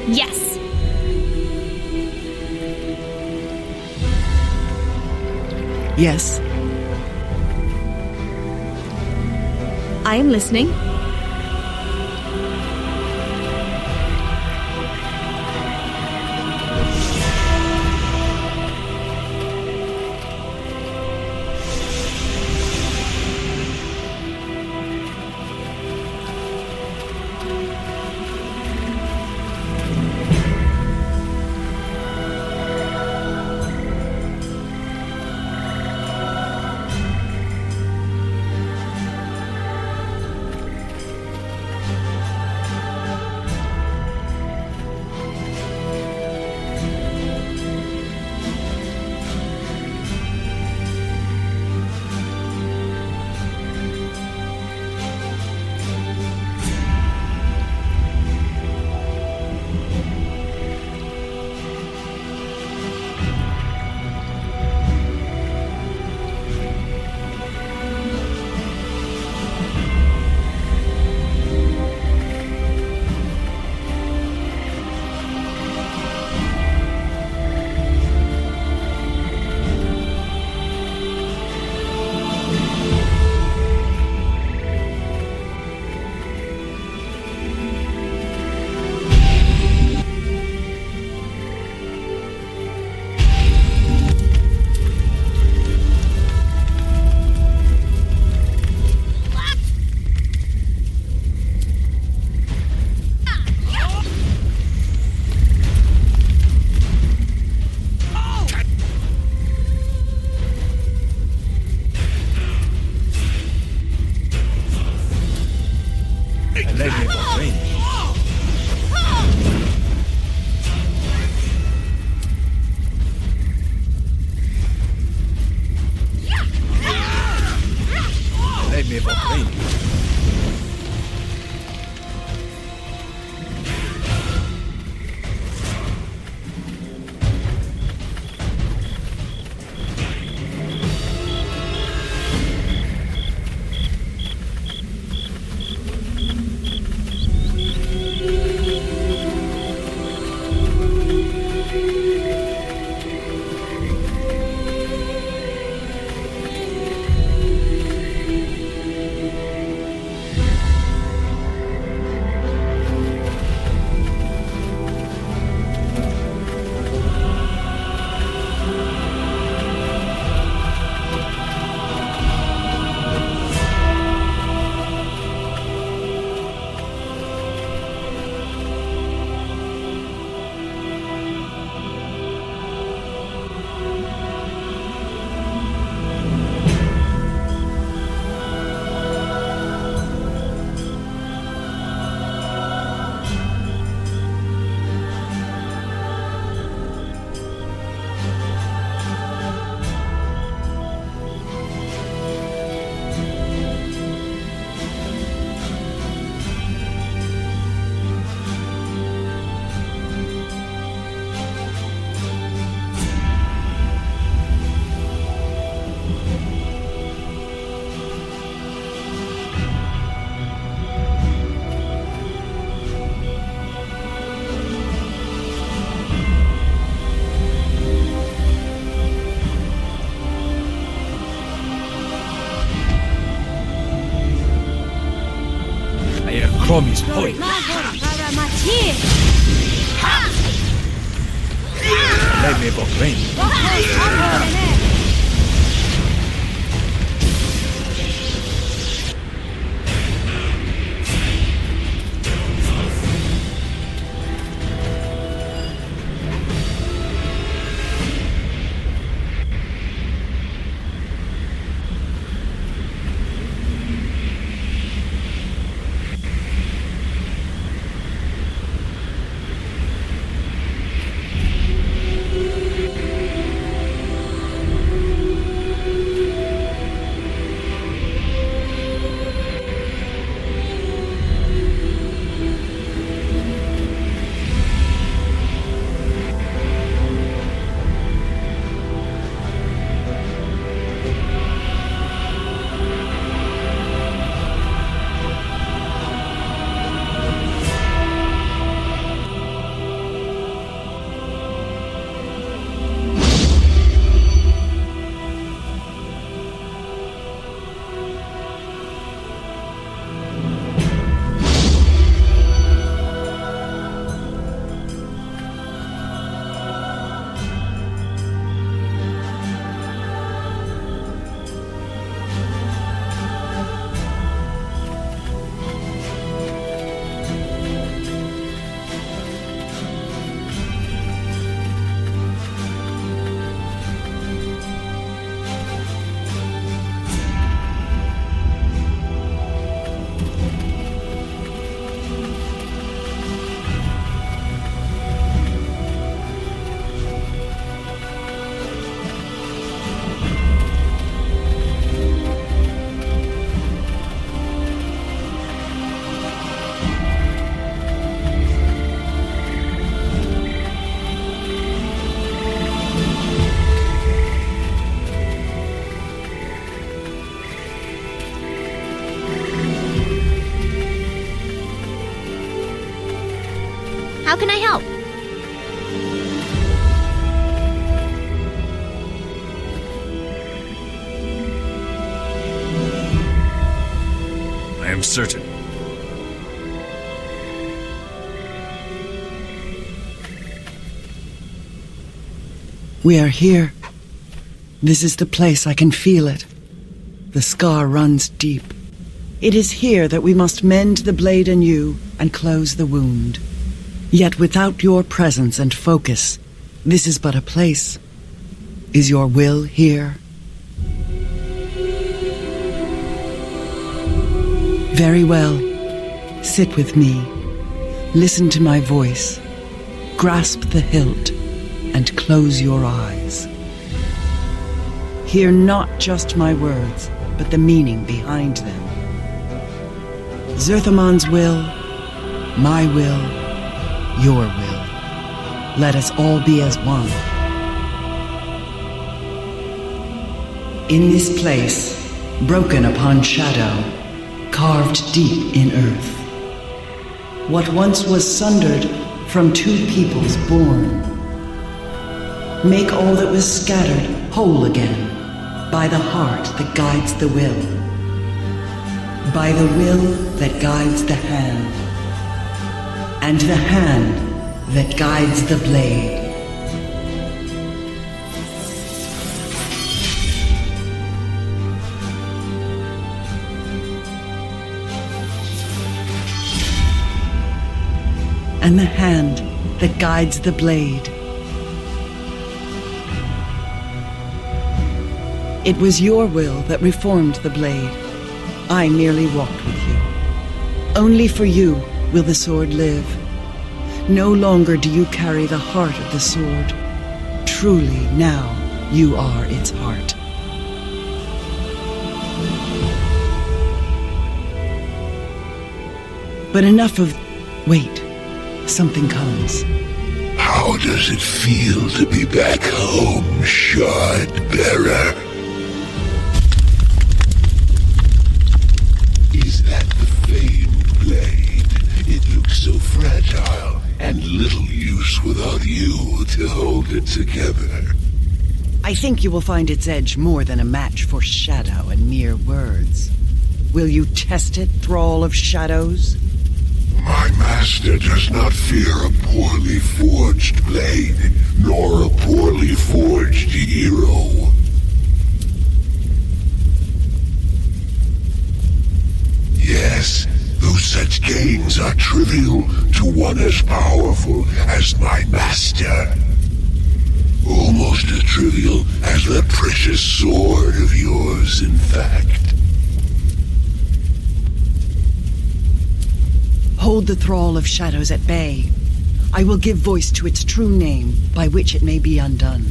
Yes. Yes. I am listening. promised point. Let me proclaim. How can I help? I am certain. We are here. This is the place. I can feel it. The scar runs deep. It is here that we must mend the blade anew and close the wound. Yet without your presence and focus, this is but a place. Is your will here? Very well. Sit with me. Listen to my voice. Grasp the hilt and close your eyes. Hear not just my words, but the meaning behind them. Zerthamon's will, my will, your will. Let us all be as one. In this place, broken upon shadow, carved deep in earth, what once was sundered from two peoples born, make all that was scattered whole again by the heart that guides the will, by the will that guides the hand, and the hand that guides the blade. And the hand that guides the blade. It was your will that reformed the blade. I merely walked with you. Only for you will the sword live. No longer do you carry the heart of the sword. Truly, now you are its heart. But enough of... Wait. Something comes. How does it feel to be back home, shard bearer? Is that the famed blade? It looks so fragile, and little use without you to hold it together. I think you will find its edge more than a match for shadow and mere words. Will you test it, thrall of shadows? My master does not fear a poorly forged blade, nor a poorly forged hero. Yes, though such gains are trivial to one as powerful as my master. Almost as trivial as that precious sword of yours, in fact. Hold the thrall of shadows at bay. I will give voice to its true name, by which it may be undone.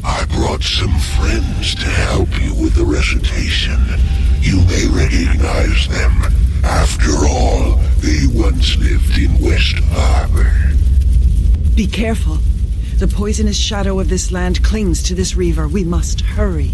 I brought some friends to help you with the recitation. You may recognize them. After all, they once lived in West Harbor. Be careful. The poisonous shadow of this land clings to this reaver. We must hurry.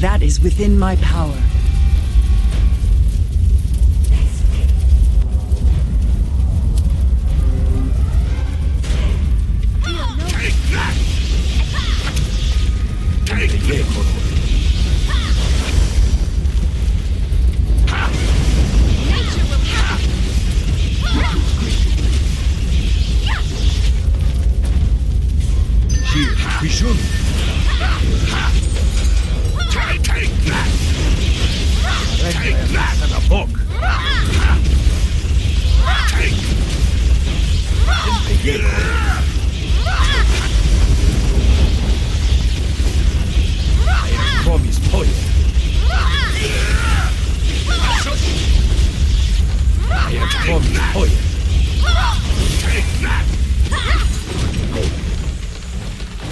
That is within my power.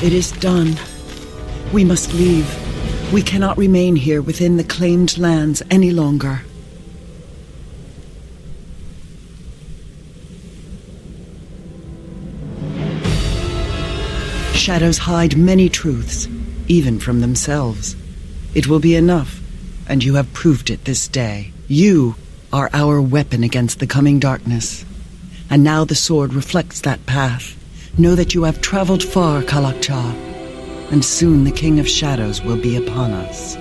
It is done. We must leave. We cannot remain here within the claimed lands any longer. Shadows hide many truths, even from themselves. It will be enough, and you have proved it this day. You are our weapon against the coming darkness. And now the sword reflects that path. Know that you have traveled far, Kalakcha, and soon the King of Shadows will be upon us.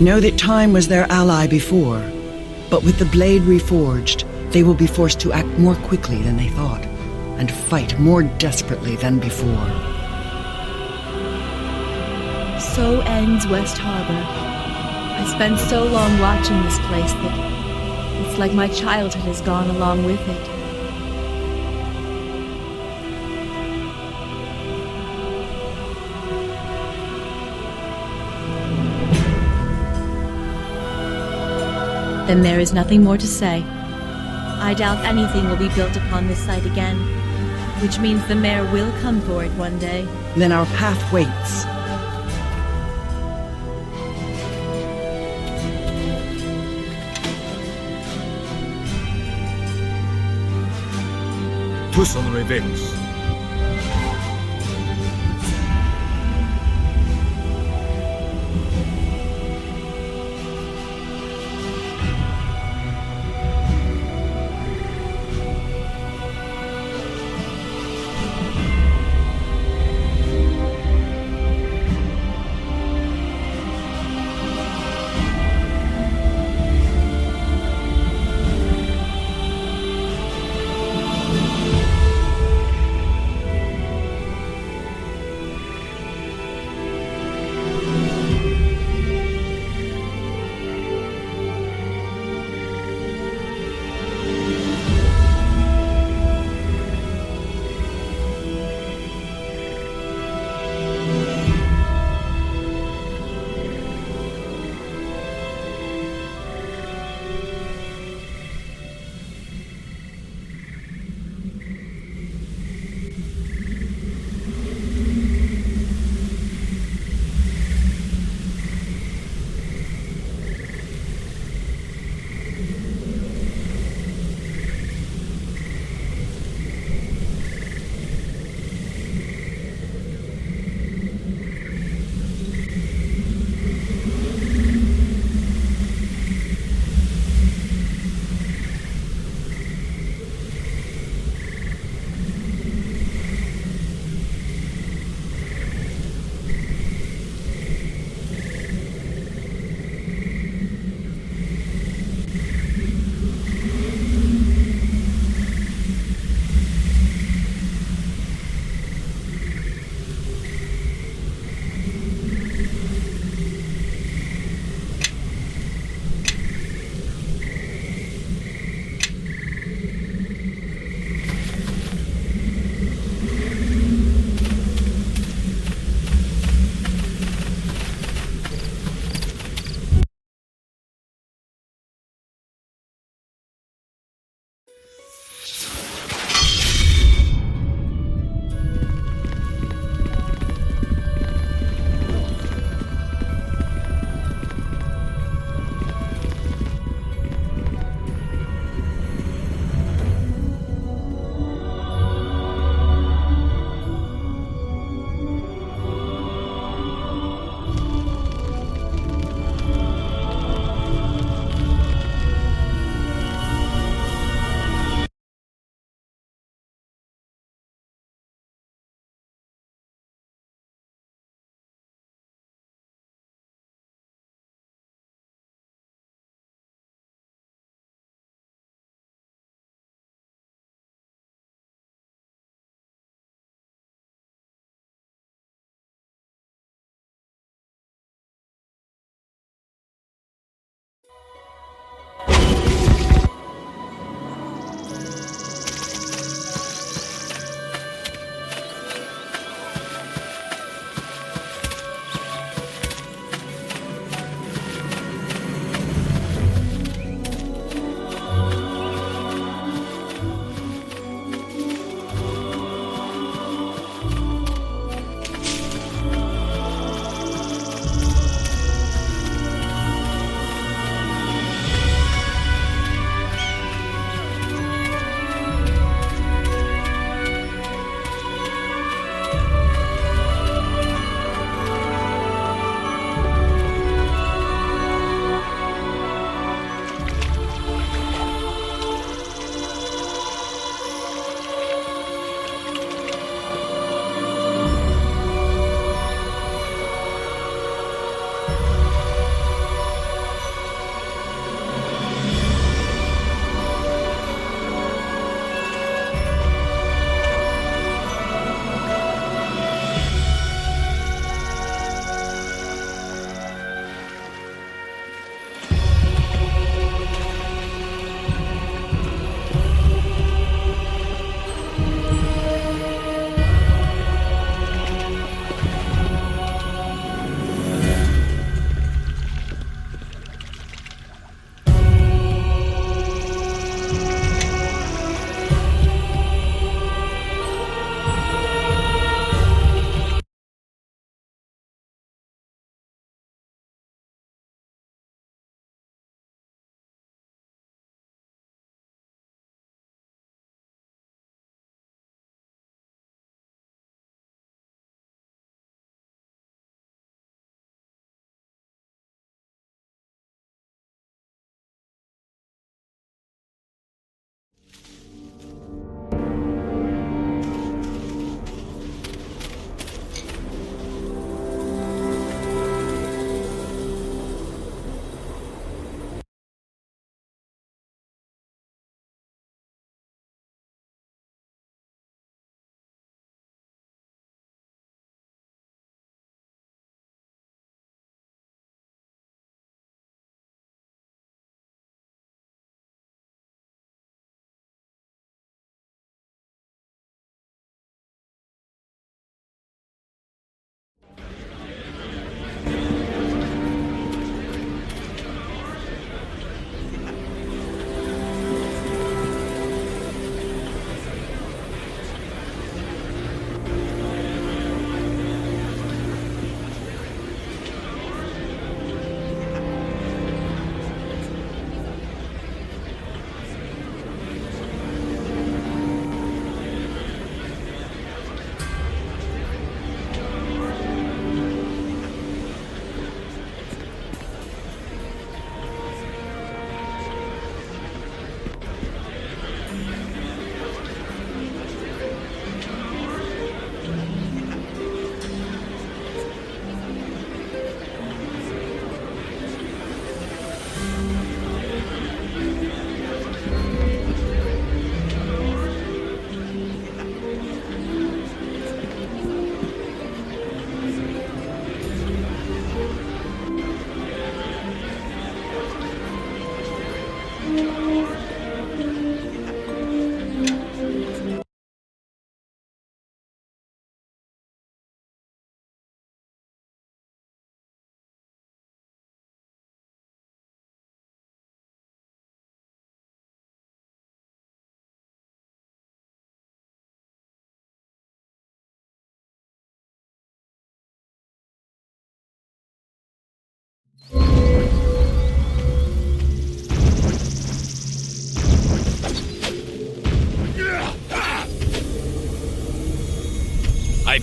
Know that time was their ally before, but with the blade reforged, they will be forced to act more quickly than they thought, and fight more desperately than before. So ends West Harbor. I spent so long watching this place that it's like my childhood has gone along with it. Then there is nothing more to say. I doubt anything will be built upon this site again, which means the mayor will come for it one day. Then our path waits. Tous on revenos.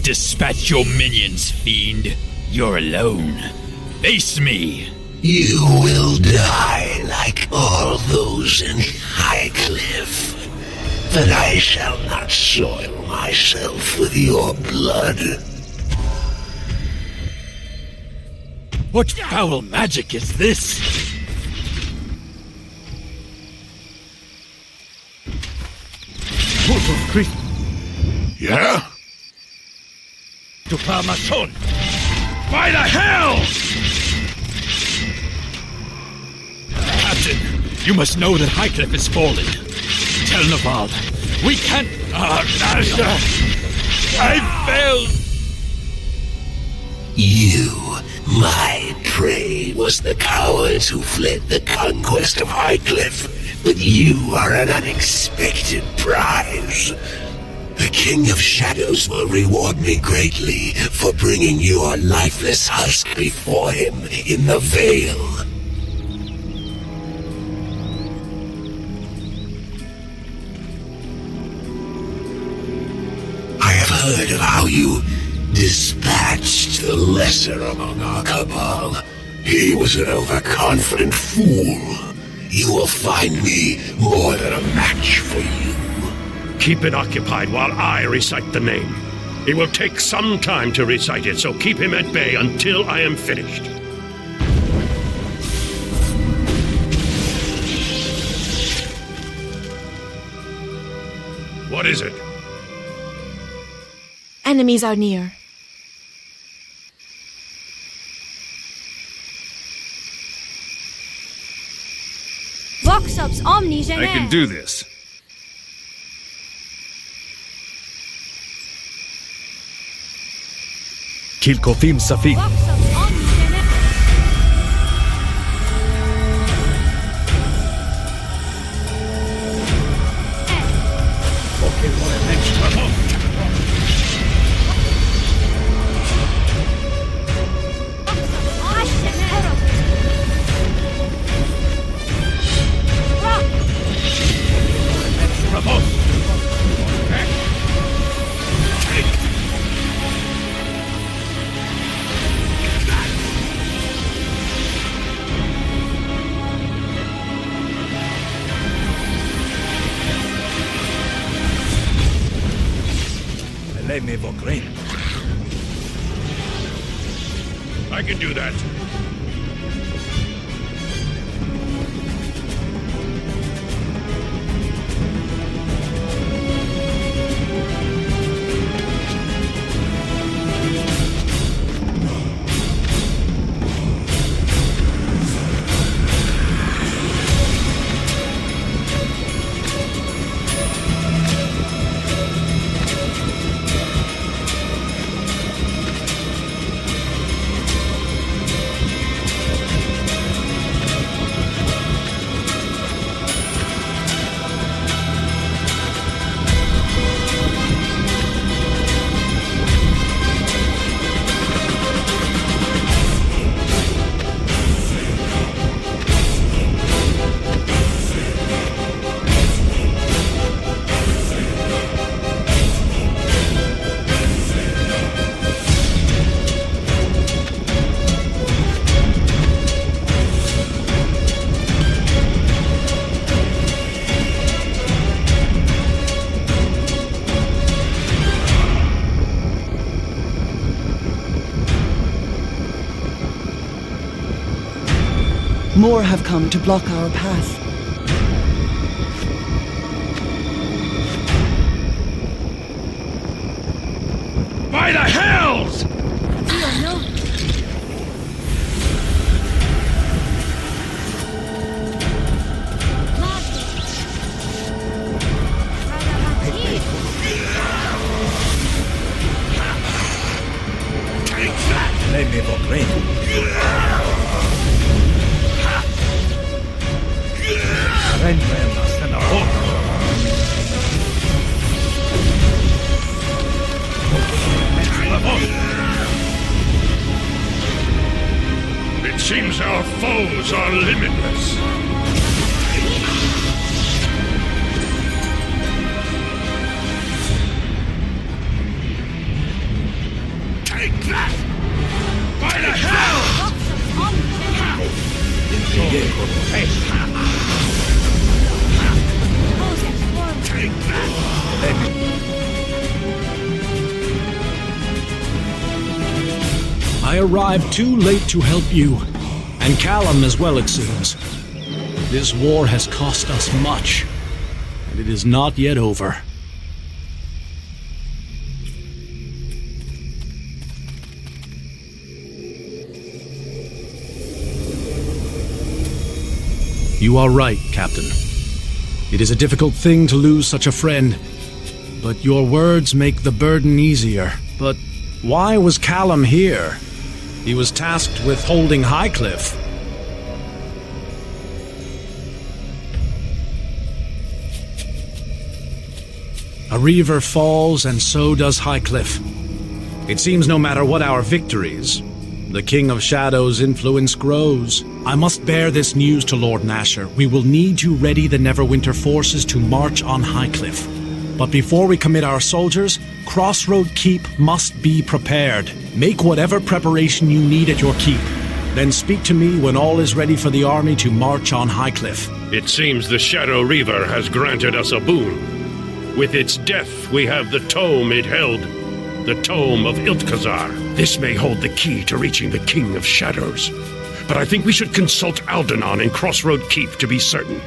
Dispatch your minions, fiend. You're alone. Face me. You will die like all those in Highcliffe. But I shall not soil myself with your blood. What foul magic is this? Yeah? To Palmason! By the hells! Captain, you must know that Highcliffe is fallen. Tell Naval, we can't... Master! I failed! You, my prey, was the cowards who fled the conquest of Highcliffe, but you are an unexpected prize. The King of Shadows will reward me greatly for bringing your lifeless husk before him in the Vale. I have heard of how you dispatched the lesser among our cabal. He was an overconfident fool. You will find me more than a match for you. Keep it occupied while I recite the name. It will take some time to recite it, so keep him at bay until I am finished. What is it? Enemies are near. Vox ups omni I can do this. Kilkothim Safik. I can do that. More have come to block our path. By the hells! Let me walk rain. It seems our foes are limitless. I arrived too late to help you, and Callum as well, it seems. This war has cost us much, and it is not yet over. You are right, Captain. It is a difficult thing to lose such a friend, but your words make the burden easier. But why was Callum here? He was tasked with holding Highcliffe. A Reaver falls, and so does Highcliffe. It seems no matter what our victories, the King of Shadows' influence grows. I must bear this news to Lord Nasher. We will need to ready the Neverwinter forces to march on Highcliffe. But before we commit our soldiers, Crossroad Keep must be prepared. Make whatever preparation you need at your keep. Then speak to me when all is ready for the army to march on Highcliffe. It seems the Shadow Reaver has granted us a boon. With its death, we have the tome it held, the Tome of Iltkazar. This may hold the key to reaching the King of Shadows. But I think we should consult Aldenon in Crossroad Keep to be certain.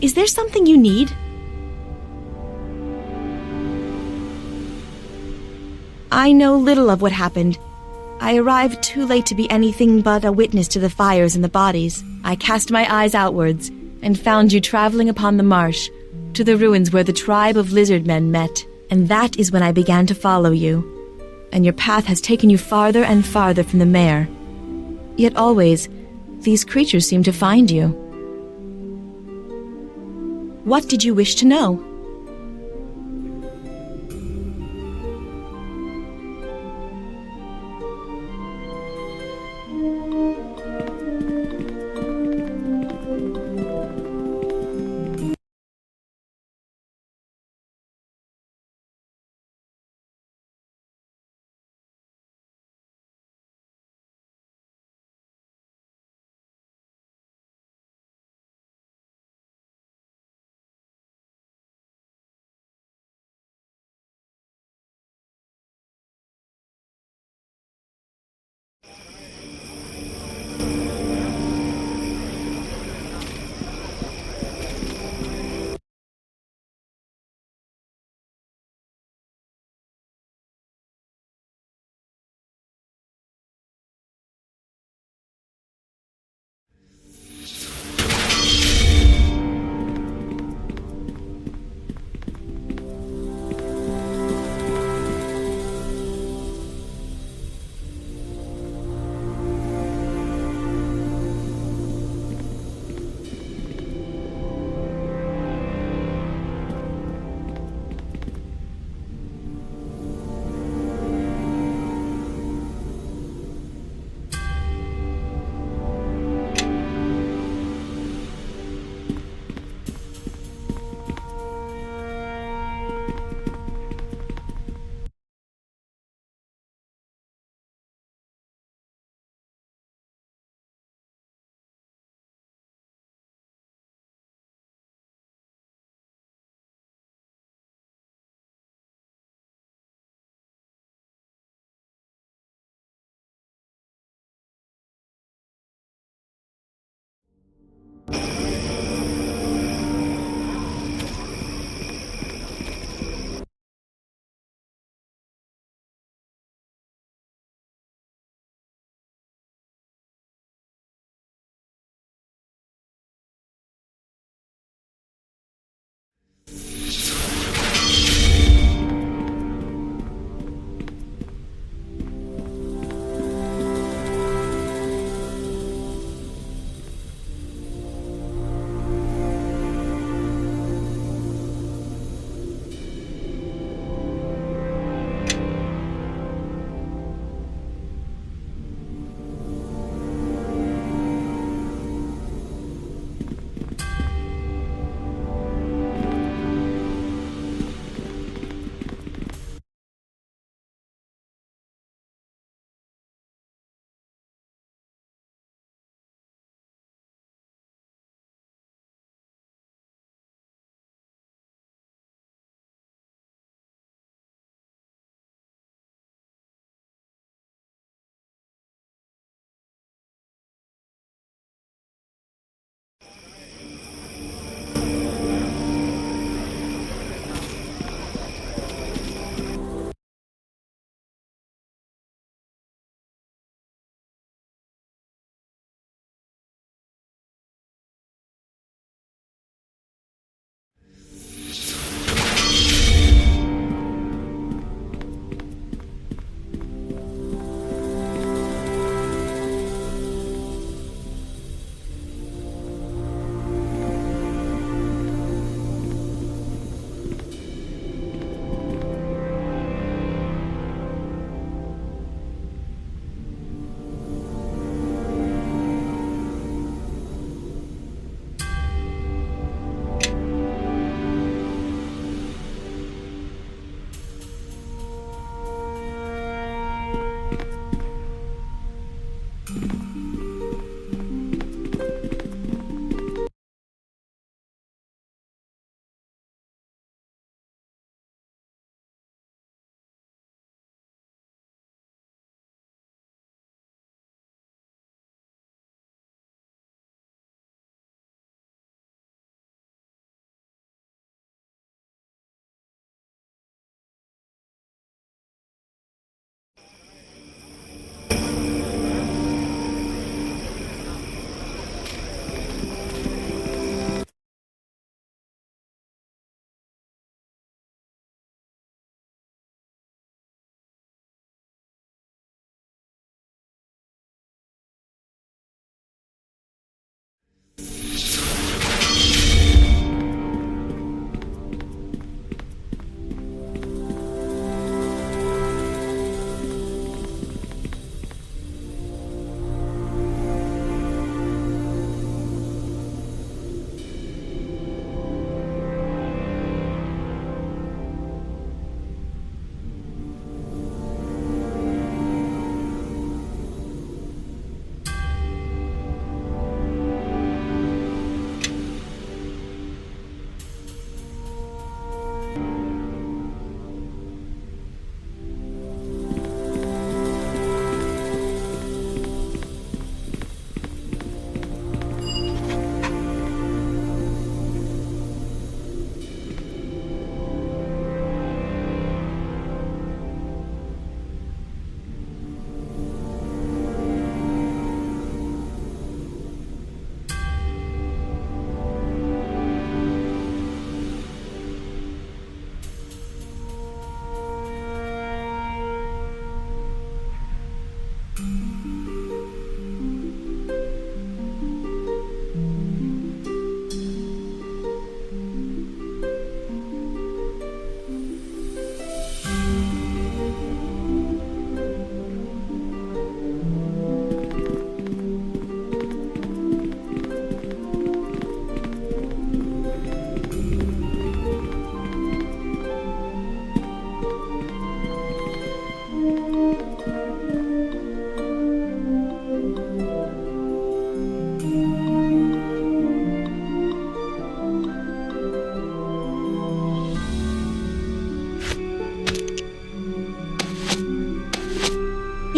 Is there something you need? I know little of what happened. I arrived too late to be anything but a witness to the fires and the bodies. I cast my eyes outwards and found you traveling upon the marsh to the ruins where the tribe of lizard men met. And that is when I began to follow you. And your path has taken you farther and farther from the mare. Yet always, these creatures seem to find you. What did you wish to know?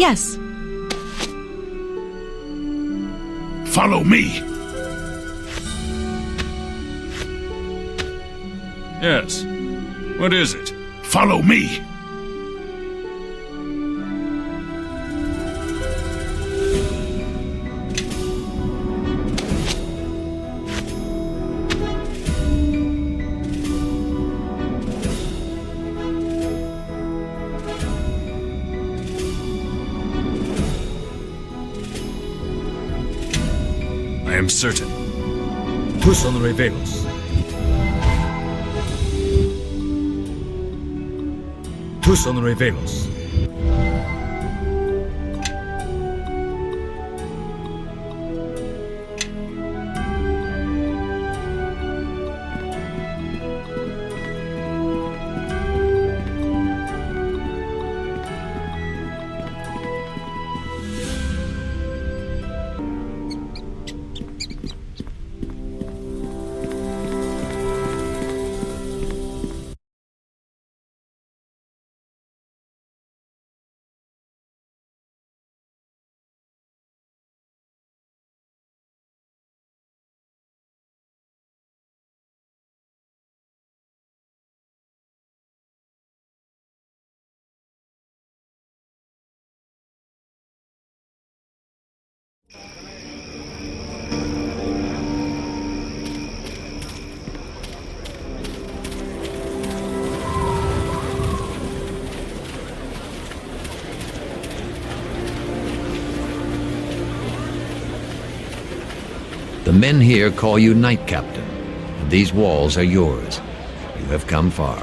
Yes. Follow me. Yes. What is it? Follow me. I am certain. Tu son revelos. Tu son revelos. The men here call you Knight Captain, and these walls are yours. You have come far.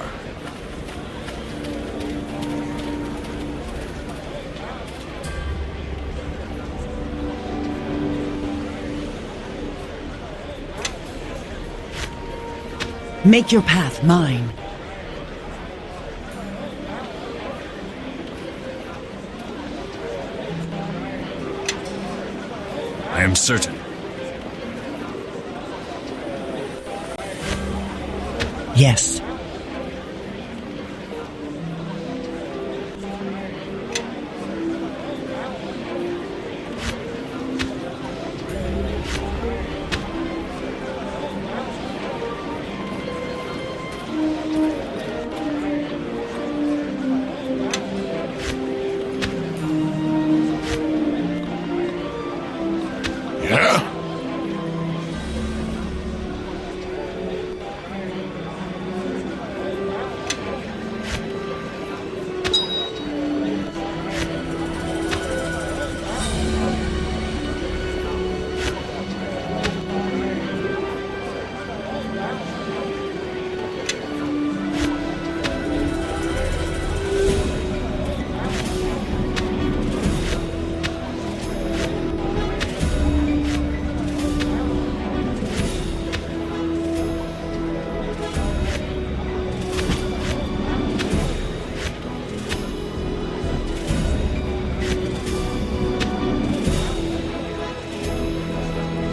Make your path mine. I am certain. Yes.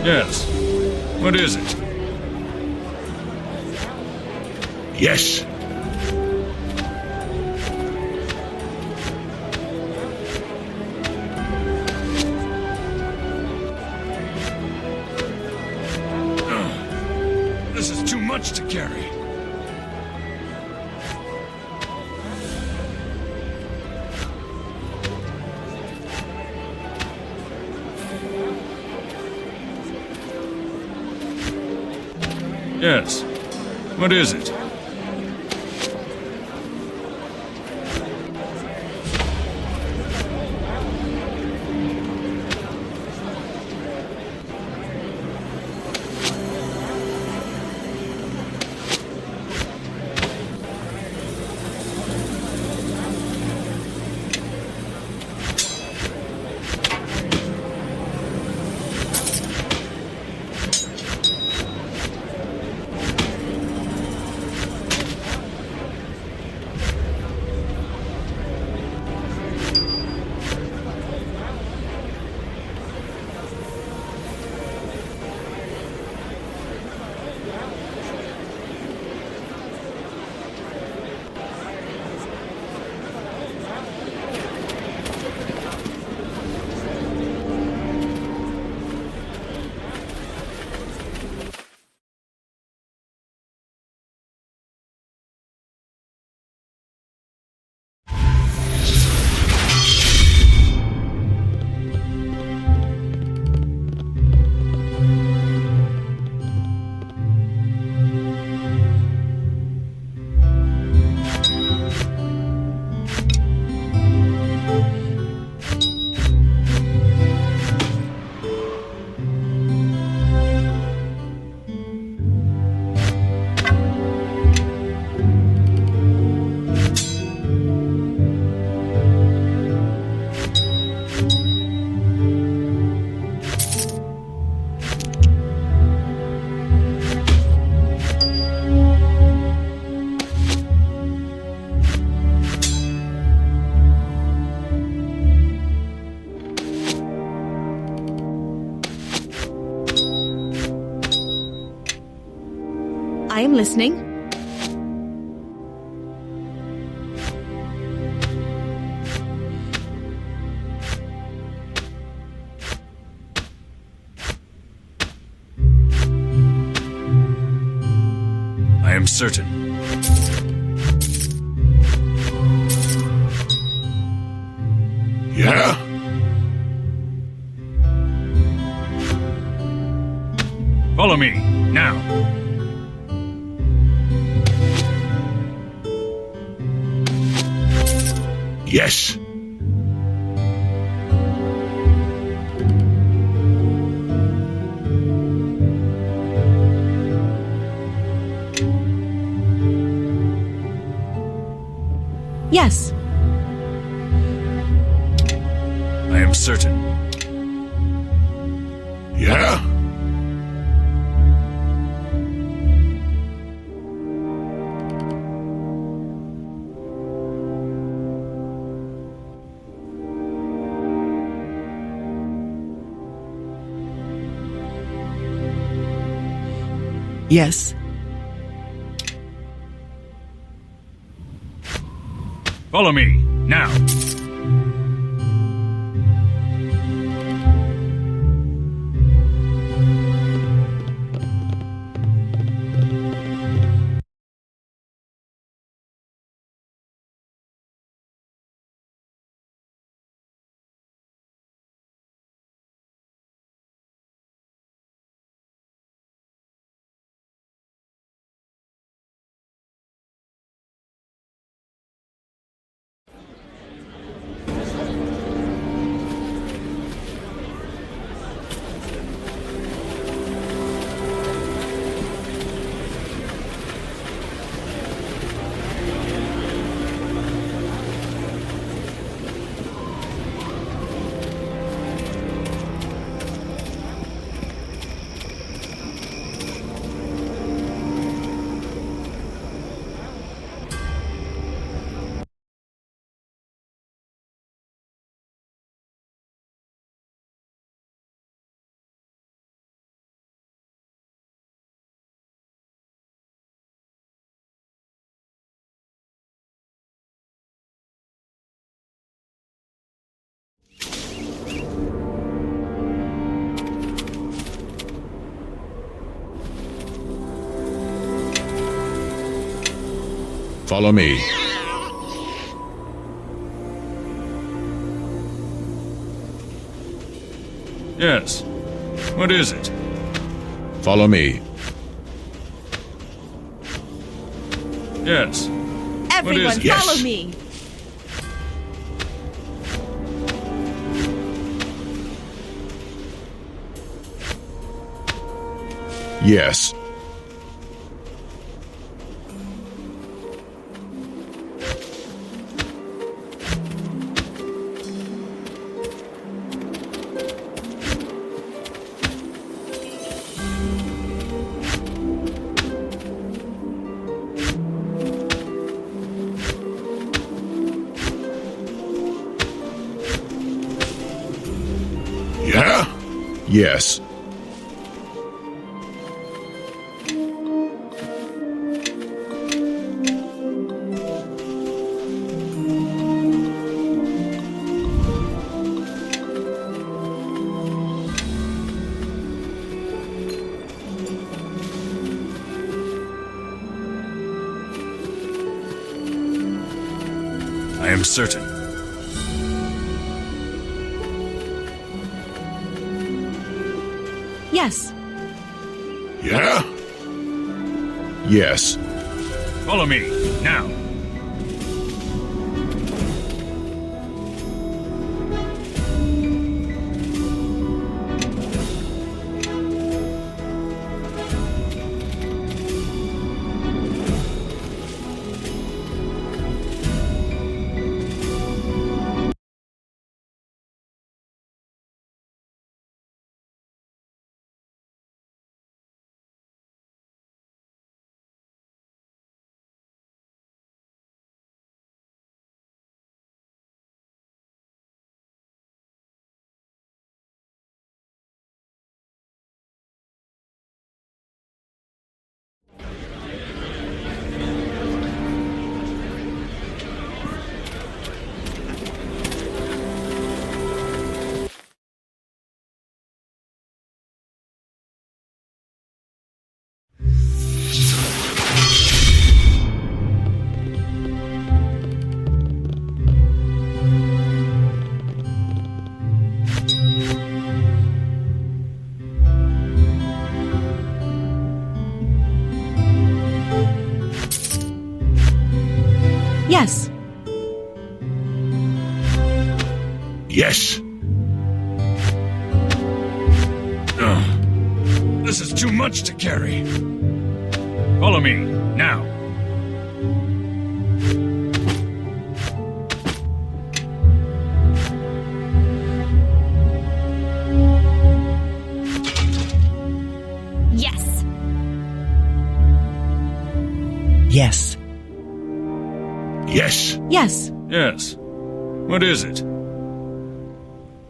Yes. What is it? Yes. This is too much to carry. Yes. What is it? listening. I am certain. Yeah? Follow me, now. Yes. Yes. I am certain. Yeah? Yes. Follow me, now. Follow me. Yes. What is it? Follow me. Yes. Everyone, Yes. follow me. Yes. Yeah? Yes. I am certain. Yes. Yeah? Yes. Follow me, now. Yes. Yes. This is too much to carry. Follow me, now. Yes. Yes. Yes. Yes. Yes. What is it?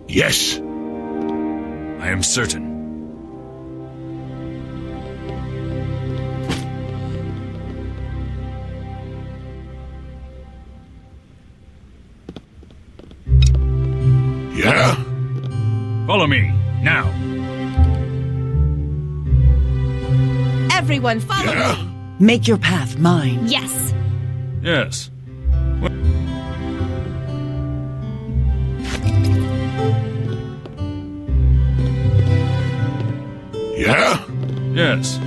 Yes. I am certain. Yeah? Follow me, now. Everyone, follow Yeah? me. Make your path mine. Yes. Yes. Yeah? Yes.